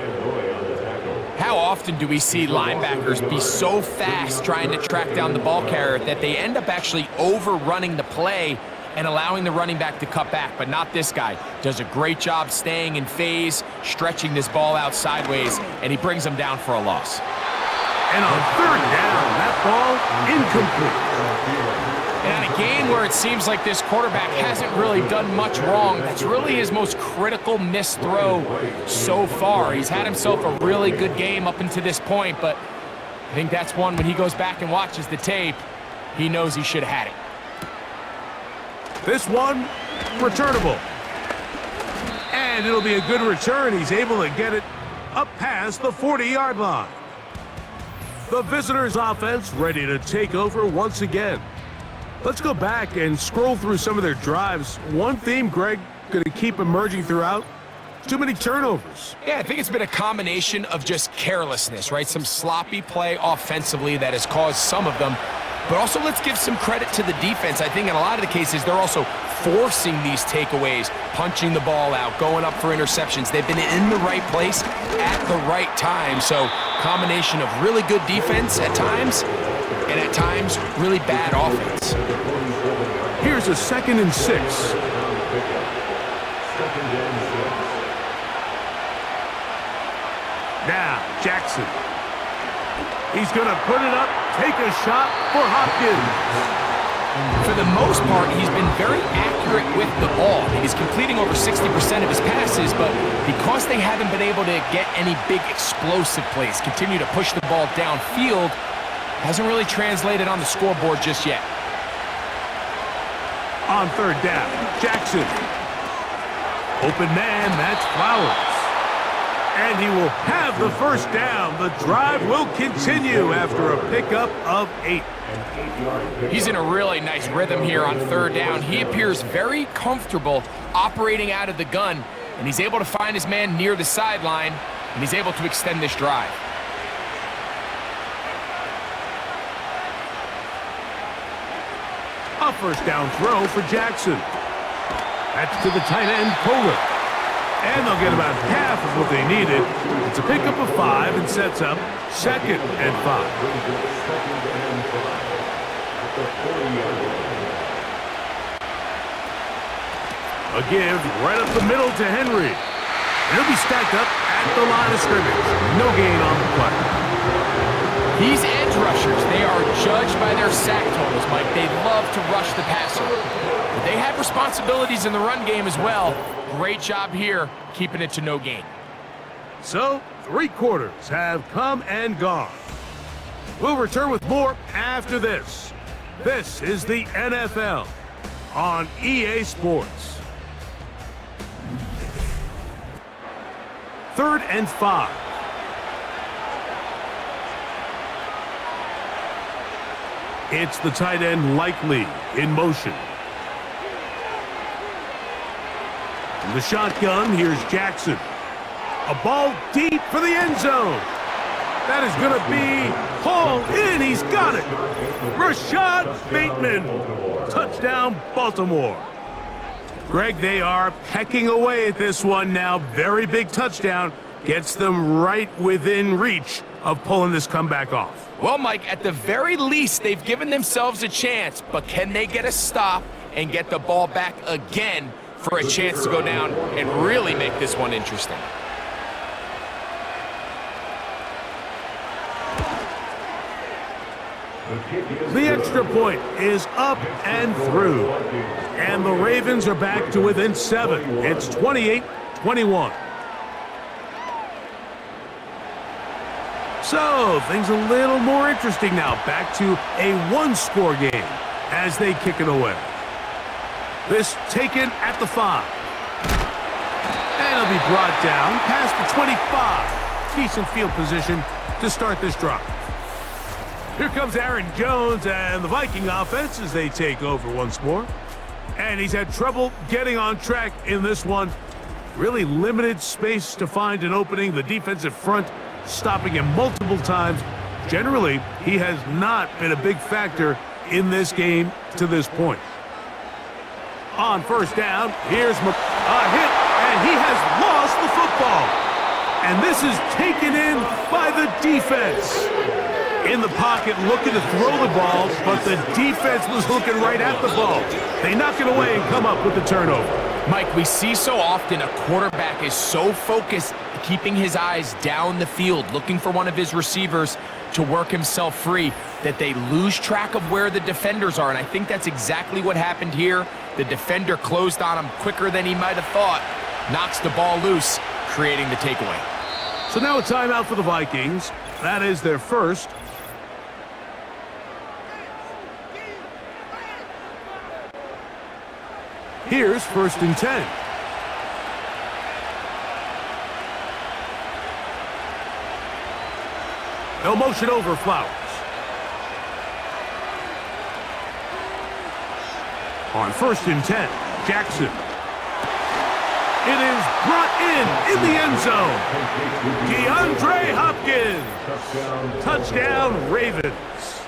Speaker 3: How often do we see linebackers be so fast trying to track down the ball carrier that they end up actually overrunning the play and allowing the running back to cut back? But not this guy. Does a great job staying in phase, stretching this ball out sideways, and he brings them down for a loss.
Speaker 2: And on third down, that ball incomplete.
Speaker 3: And in a game where it seems like this quarterback hasn't really done much wrong, that's really his most critical missed throw so far. He's had himself a really good game up until this point, but I think that's one when he goes back and watches the tape, he knows he should have had it.
Speaker 2: This one, returnable. And it'll be a good return. He's able to get it up past the 40-yard line. The visitors' offense ready to take over once again. Let's go back and scroll through some of their drives. One theme, Greg, going to keep emerging throughout. Too many turnovers.
Speaker 3: Yeah, I think it's been a combination of just carelessness, right? Some sloppy play offensively that has caused some of them. But also, let's give some credit to the defense. I think in a lot of the cases, they're also forcing these takeaways, punching the ball out, going up for interceptions. They've been in the right place at the right time. So, combination of really good defense at times, and at times, really bad offense.
Speaker 2: Here's a 2nd and 6. Now, Jackson. He's going to put it up, take a shot for Hopkins.
Speaker 3: For the most part, he's been very accurate with the ball. He's completing over 60% of his passes, but because they haven't been able to get any big explosive plays, continue to push the ball downfield, hasn't really translated on the scoreboard just yet.
Speaker 2: On third down, Jackson. Open man, that's Flowers. And he will have the first down. The drive will continue after a pickup of 8.
Speaker 3: He's in a really nice rhythm here on third down. He appears very comfortable operating out of the gun, and he's able to find his man near the sideline, and he's able to extend this drive.
Speaker 2: A first down throw for Jackson. That's to the tight end, Kohler. And they'll get about half of what they needed. It's a pickup of 5 and sets up 2nd and 5. A give right up the middle to Henry. He'll be stacked up at the line of scrimmage. No gain on the play.
Speaker 3: These edge rushers, they are judged by their sack totals, Mike. They love to rush the passer. But they have responsibilities in the run game as well. Great job here, keeping it to no gain.
Speaker 2: So, 3 quarters have come and gone. We'll return with more after this. This is the NFL on EA Sports. 3rd and 5. It's the tight end Likely in motion. In the shotgun, here's Jackson. A ball deep for the end zone. That is going to be hauled in. He's got it. Rashad Bateman. Touchdown, Baltimore. Greg, they are pecking away at this one now. Very big touchdown. Gets them right within reach of pulling this comeback off.
Speaker 3: Well, Mike, at the very least, they've given themselves a chance, but can they get a stop and get the ball back again for a chance to go down and really make this one interesting?
Speaker 2: The extra point is up and through, and the Ravens are back to within 7. It's 28-21. So, things a little more interesting now. Back to a 1-score game as they kick it away. This taken at the 5. And it'll be brought down past the 25. Decent field position to start this drive. Here comes Aaron Jones and the Viking offense as they take over once more. And he's had trouble getting on track in this one. Really limited space to find an opening. The defensive front stopping him multiple times. Generally, he has not been a big factor in this game to this point. On first down, here's a hit, and he has lost the football. And this is taken in by the defense. In the pocket, looking to throw the ball, but the defense was looking right at the ball. They knock it away and come up with the turnover.
Speaker 3: Mike, we see so often a quarterback is so focused, keeping his eyes down the field, looking for one of his receivers to work himself free, that they lose track of where the defenders are. And I think that's exactly what happened here. The defender closed on him quicker than he might have thought, knocks the ball loose, creating the takeaway.
Speaker 2: So now a timeout for the Vikings. That is their first. Here's 1st and 10. No motion over Flowers. On 1st and 10, Jackson. It is brought in the end zone. DeAndre Hopkins. Touchdown, Ravens.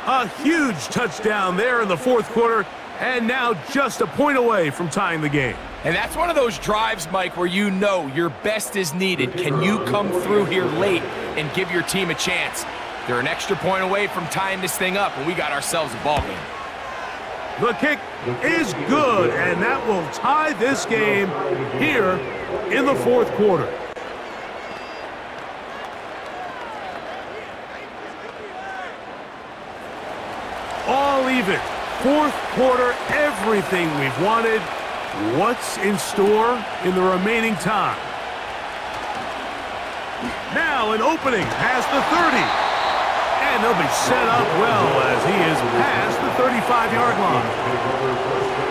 Speaker 2: A huge touchdown there in the 4th quarter. And now just a point away from tying the game.
Speaker 3: And that's one of those drives, Mike, where you know your best is needed. Can you come through here late and give your team a chance? They're an extra point away from tying this thing up, and we got ourselves a ball game.
Speaker 2: The kick is good, and that will tie this game here in the 4th quarter. All even. Fourth quarter, everything we've wanted. What's in store in the remaining time? Now an opening past the 30. And he'll be set up well as he is past the 35-yard line.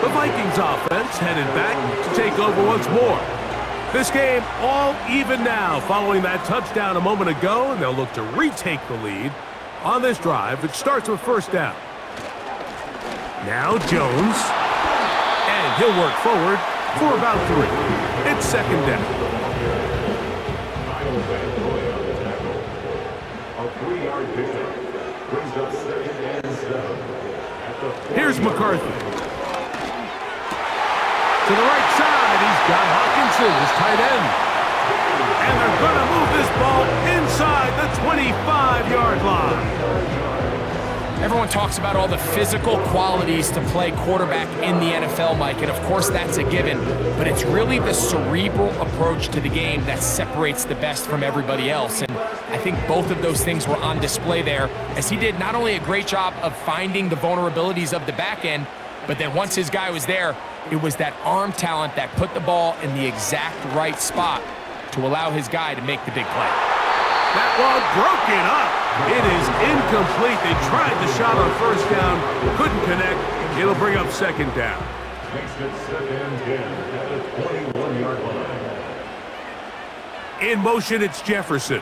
Speaker 2: The Vikings offense headed back to take over once more. This game all even now following that touchdown a moment ago, and they'll look to retake the lead on this drive. It starts with first down. Now Jones, and he'll work forward for about 3. It's second down.
Speaker 4: A 3-yard pickup brings up 2nd and 7.
Speaker 2: Here's McCarthy. To the right side, he's got Hawkinson, his tight end. And they're going to move this ball inside the 25-yard line.
Speaker 3: Everyone talks about all the physical qualities to play quarterback in the NFL, Mike, and of course that's a given, but it's really the cerebral approach to the game that separates the best from everybody else, and I think both of those things were on display there, as he did not only a great job of finding the vulnerabilities of the back end, but then once his guy was there, it was that arm talent that put the ball in the exact right spot to allow his guy to make the big play.
Speaker 2: That one broken up. It is incomplete. They tried the shot on first down, couldn't connect. It'll bring up second down.
Speaker 4: Makes it 2nd and 10 at the 21-yard line.
Speaker 2: In motion, it's Jefferson.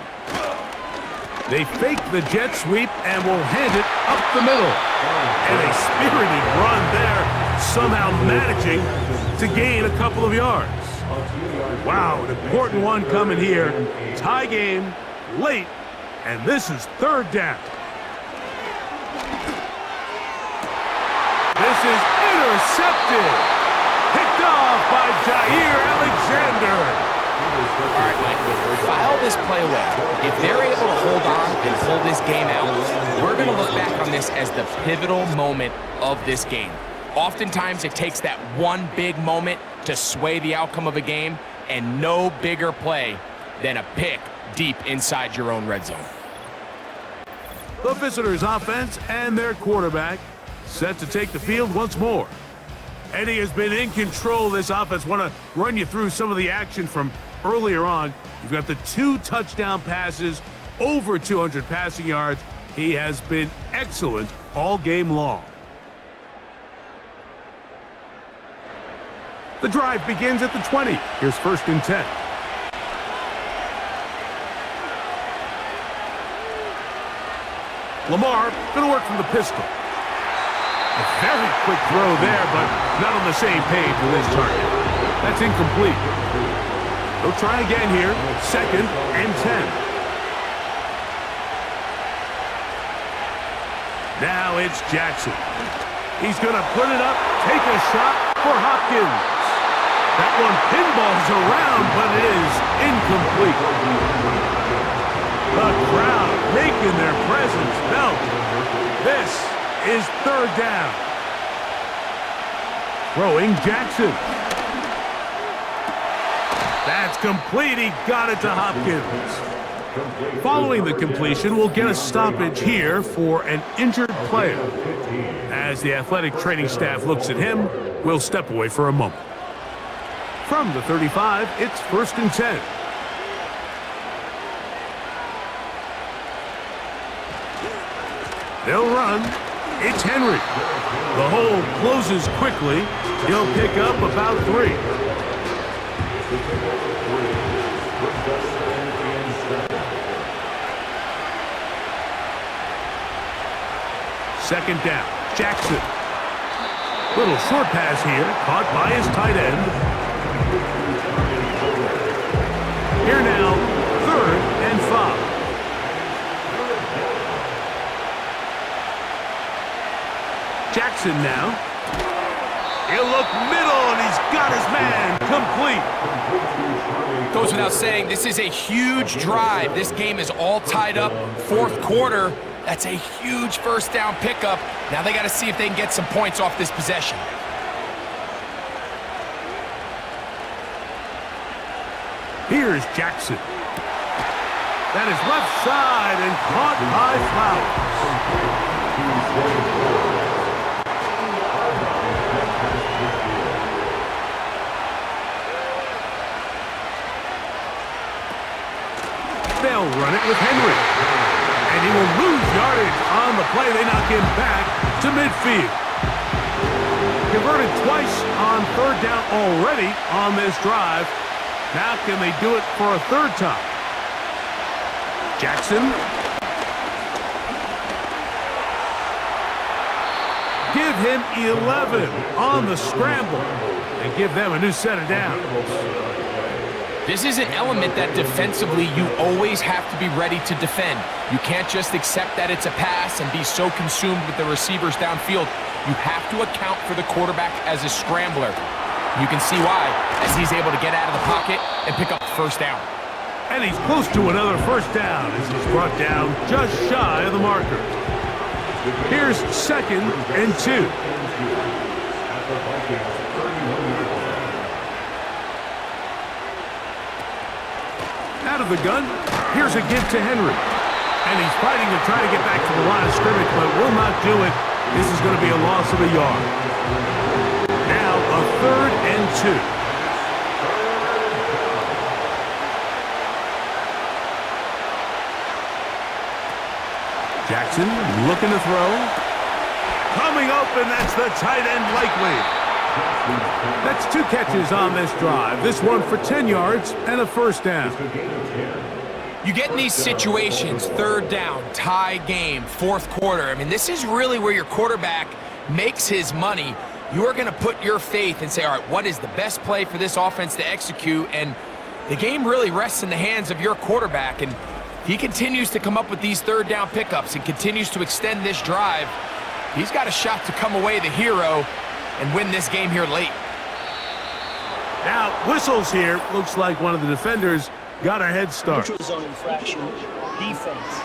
Speaker 2: They fake the jet sweep and will hand it up the middle. And a spirited run there, somehow managing to gain a couple of yards. Wow, an important one coming here. Tie game, late, and this is third down. This is intercepted. Picked off by Jair Alexander.
Speaker 3: All right, Mike, file this play away. If they're able to hold on and pull this game out, we're going to look back on this as the pivotal moment of this game. Oftentimes, it takes that one big moment to sway the outcome of a game, and no bigger play than a pick deep inside your own red zone.
Speaker 2: The visitors' offense and their quarterback set to take the field once more. Eddie has been in control of this offense. Want to run you through some of the action from earlier on. You've got the 2 touchdown passes, over 200 passing yards. He has been excellent all game long. The drive begins at the 20. Here's first and 10. Lamar going to work from the pistol. A very quick throw there, but not on the same page with his target. That's incomplete. They'll try again here. Second and 10. Now it's Jackson. He's going to put it up, take a shot for Hopkins. That one pinballs around, but it is incomplete. The crowd making their presence felt. This is third down. Throwing Jackson. That's complete. He got it to Hopkins. Following the completion, we'll get a stoppage here for an injured player. As the athletic training staff looks at him, we'll step away for a moment. From the 35, it's first and 10. They'll run. It's Henry. The hole closes quickly. He'll pick up about 3. Second down. Jackson. Little short pass here, caught by his tight end. Here now, third and 5. Jackson now. He'll look middle, and he's got his man complete.
Speaker 3: Goes without saying, this is a huge drive. This game is all tied up. Fourth quarter, that's a huge first down pickup. Now they got to see if they can get some points off this possession.
Speaker 2: Here's Jackson. That is left side and caught by Flowers. run it with Henry. And he will lose yardage on the play. They knock him back to midfield. Converted twice on third down already on this drive. Now can they do it for a third time? Jackson. Give him 11 on the scramble and give them a new set of downs.
Speaker 3: This is an element that defensively you always have to be ready to defend. You can't just accept that it's a pass and be so consumed with the receivers downfield. You have to account for the quarterback as a scrambler. You can see why, as he's able to get out of the pocket and pick up the first down.
Speaker 2: And he's close to another first down as he's brought down just shy of the marker. Here's 2nd and 2. Out of the gun, here's a give to Henry. And he's fighting to try to get back to the line of scrimmage, but will not do it. This is going to be a loss of a yard. Now a 3rd and 2. Jackson looking to throw. Coming open, that's the tight end likely. That's 2 catches on this drive. This one for 10 yards and a first down.
Speaker 3: You get in these situations, 3rd down, tie game, 4th quarter. I mean, this is really where your quarterback makes his money. You are going to put your faith and say, all right, what is the best play for this offense to execute? And the game really rests in the hands of your quarterback. And he continues to come up with these 3rd down pickups and continues to extend this drive. He's got a shot to come away the hero and win this game here late.
Speaker 2: Now, whistles here. Looks like one of the defenders got a head start.
Speaker 5: Neutral zone infraction. Defense.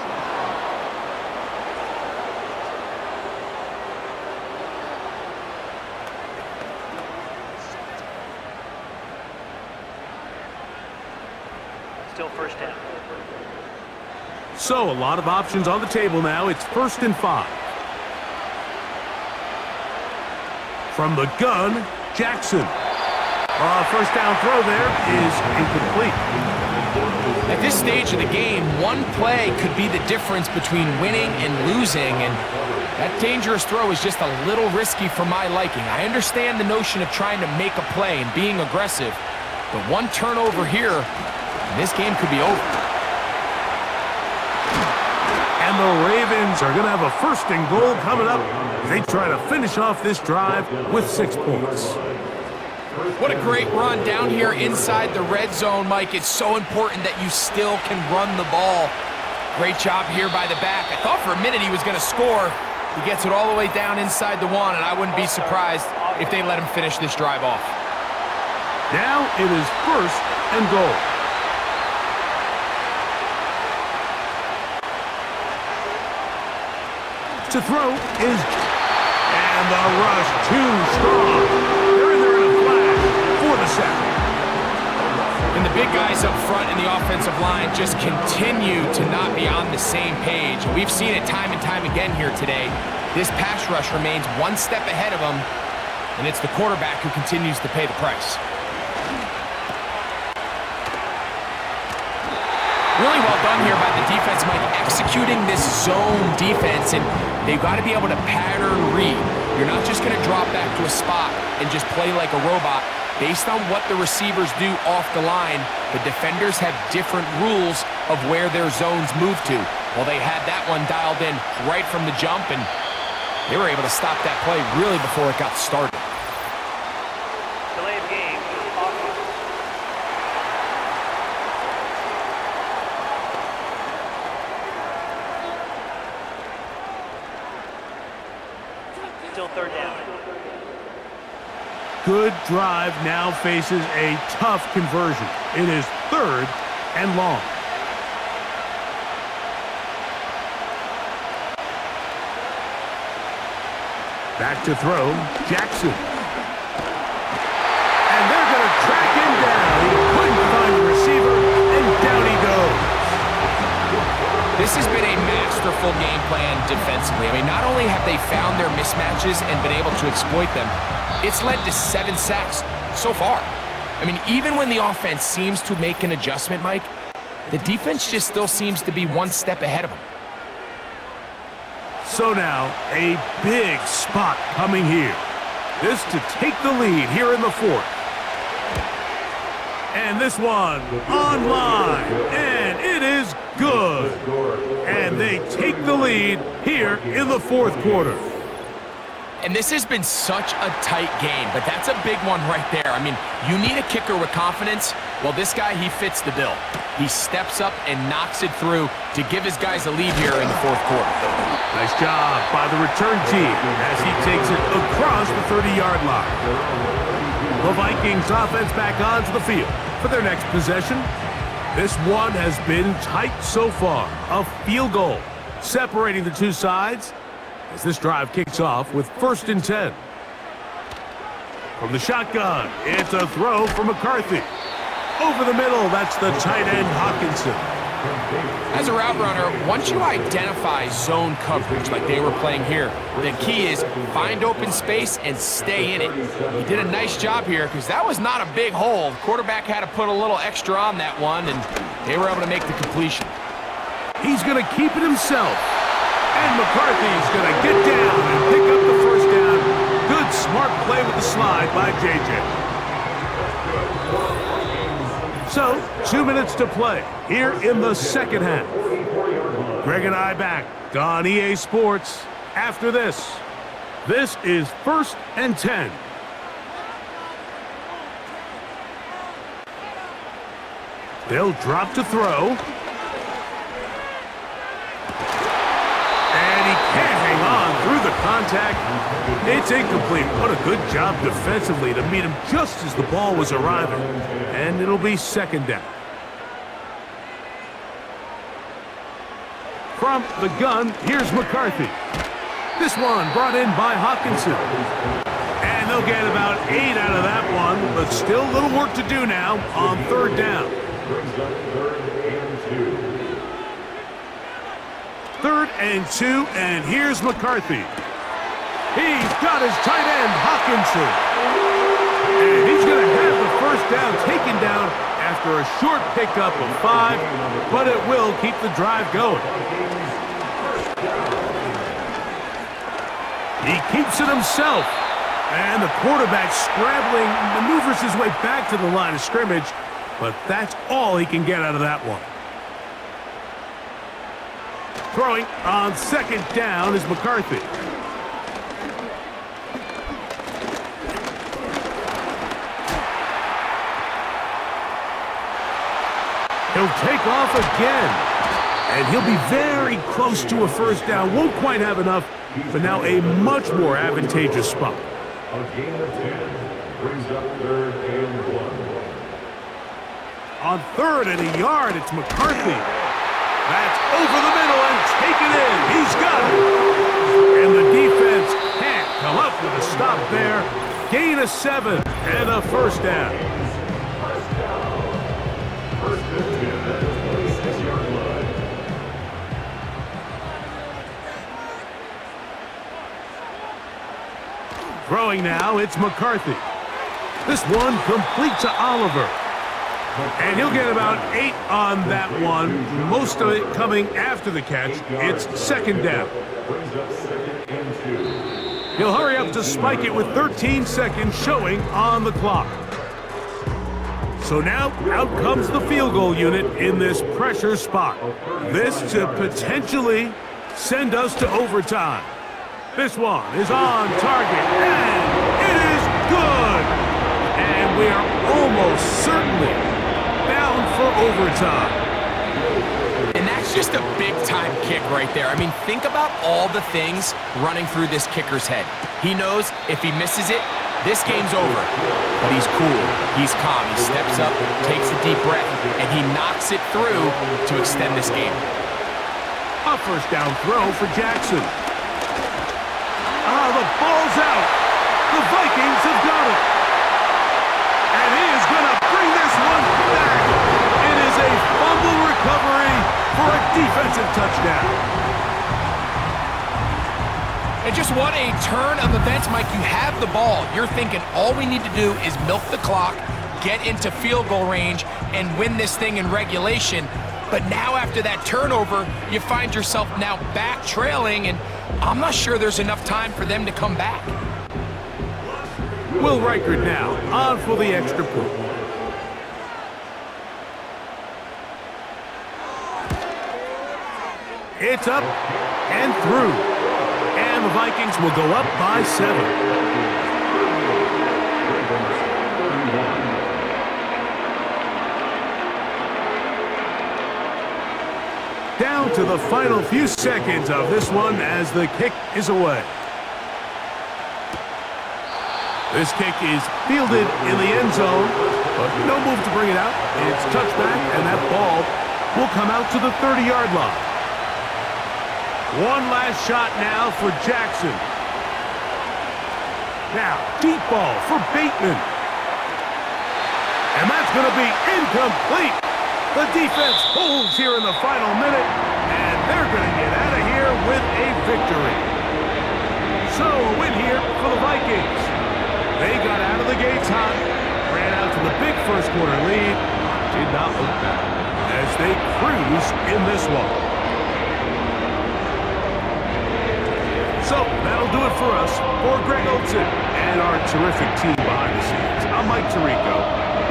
Speaker 5: Still first down.
Speaker 2: So, a lot of options on the table now. It's 1st and 5. From the gun, Jackson. First down throw there is incomplete.
Speaker 3: At this stage of the game, one play could be the difference between winning and losing, and that dangerous throw is just a little risky for my liking. I understand the notion of trying to make a play and being aggressive, but one turnover here, and this game could be over.
Speaker 2: And the Ravens are going to have a 1st and goal coming up. They try to finish off this drive with 6 points.
Speaker 3: What a great run down here inside the red zone, Mike. It's so important that you still can run the ball. Great job here by the back. I thought for a minute he was going to score. He gets it all the way down inside the 1, and I wouldn't be surprised if they let him finish this drive off.
Speaker 2: Now it is 1st and goal. To throw is, and the rush too strong. They're in there in a flag for the sack.
Speaker 3: And the big guys up front in the offensive line just continue to not be on the same page. We've seen it time and time again here today. This pass rush remains one step ahead of them, and it's the quarterback who continues to pay the price. Really well done here by the defense, Mike, executing this zone defense, and they've got to be able to pattern read. You're not just going to drop back to a spot and just play like a robot. Based on what the receivers do off the line, the defenders have different rules of where their zones move to. Well, they had that one dialed in right from the jump, and they were able to stop that play really before it got started.
Speaker 5: Delay of game. Still 3rd down.
Speaker 2: Good drive now faces a tough conversion. It is 3rd and long. Back to throw, Jackson. And they're going to track him down. He couldn't find the receiver, and down he goes.
Speaker 3: This has been a masterful game plan defensively. I mean, not only have they found their mismatches and been able to exploit them, it's led to 7 sacks so far. I mean, even when the offense seems to make an adjustment, Mike, the defense just still seems to be one step ahead of them.
Speaker 2: So now, a big spot coming here. This to take the lead here in the fourth. And this one online, and it is good. And they take the lead here in the fourth quarter.
Speaker 3: And this has been such a tight game, but that's a big one right there. I mean, you need a kicker with confidence. Well, this guy, he fits the bill. He steps up and knocks it through to give his guys a lead here in the fourth quarter.
Speaker 2: Nice job by the return team as he takes it across the 30-yard line. The Vikings offense back onto the field for their next possession. This one has been tight so far. A field goal separating the two sides as this drive kicks off with 1st and 10. From the shotgun, it's a throw for McCarthy. Over the middle, that's the tight end Hawkinson.
Speaker 3: As a route runner, once you identify zone coverage like they were playing here, the key is find open space and stay in it. He did a nice job here because that was not a big hole. The quarterback had to put a little extra on that one, and they were able to make the completion.
Speaker 2: He's going to keep it himself. And McCarthy's going to get down and pick up the first down. Good, smart play with the slide by JJ. So, 2 minutes to play here in the second half. Greg and I back on EA Sports after this. This is 1st and 10. They'll drop to throw. And he can't hang on through the contact. It's incomplete. What a good job defensively to meet him just as the ball was arriving. And it'll be 2nd down. From the gun, here's McCarthy. This one brought in by Hawkinson. And they'll get about 8 out of that one, but still a little work to do now on 3rd down. 3rd and 2, and here's McCarthy. He's got his tight end, Hawkinson. And he's going to have the first down taken down after a short pickup of 5, but it will keep the drive going. He keeps it himself. And the quarterback scrambling, maneuvers his way back to the line of scrimmage, but that's all he can get out of that one. Throwing on 2nd down is McCarthy. He'll take off again. And he'll be very close to a first down. Won't quite have enough, but now a much more advantageous spot.
Speaker 4: A gain of 10 brings up 3rd and 1.
Speaker 2: On 3rd and a yard, it's McCarthy. That's over the middle and taken in. He's got it. And the defense can't come up with a stop there. Gain of 7 and a first down.
Speaker 4: First and 10 at the 26-yard line.
Speaker 2: Throwing now, it's McCarthy. This one complete to Oliver. And he'll get about 8 on that one. Most of it coming after the catch. It's 2nd down. He'll hurry up to spike it with 13 seconds showing on the clock. So now, out comes the field goal unit in this pressure spot. This to potentially send us to overtime. This one is on target, and it is good! And we are almost certainly bound for overtime.
Speaker 3: And that's just a big-time kick right there. I mean, think about all the things running through this kicker's head. He knows if he misses it, this game's over. But he's cool, he's calm, he steps up, takes a deep breath, and he knocks it through to extend this game.
Speaker 2: A first down throw for Jackson. The ball's out. The Vikings have got it. And he is going to bring this one back. It is a fumble recovery for a defensive touchdown.
Speaker 3: And just what a turn of events, Mike. You have the ball. You're thinking all we need to do is milk the clock, get into field goal range, and win this thing in regulation. But now after that turnover, you find yourself now back trailing, and I'm not sure there's enough time for them to come back.
Speaker 2: Will Reichard now on for the extra point. It's up and through. And the Vikings will go up by 7. Down to the final few seconds of this one as the kick is away. This kick is fielded in the end zone, but no move to bring it out. It's touchback, and that ball will come out to the 30-yard line. One last shot now for Jackson. Now, deep ball for Bateman. And that's going to be incomplete. The defense holds here in the final minute, and they're going to get out of here with a victory. So, a win here for the Vikings. They got out of the gates hot, ran out to the big first quarter lead, did not look back as they cruise in this one. So, that'll do it for us. For Greg Olson and our terrific team behind the scenes, I'm Mike Tirico.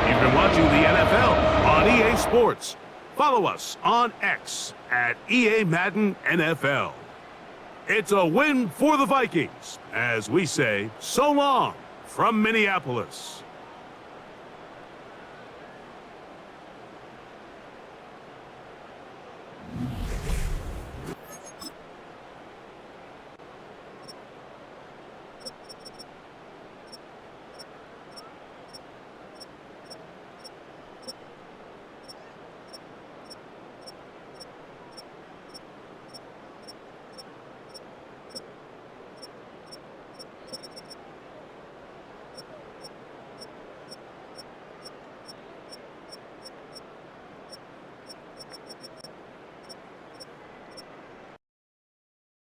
Speaker 2: You've been watching the NFL on EA Sports. Follow us on X at EA Madden NFL. It's a win for the Vikings, as we say so long from Minneapolis.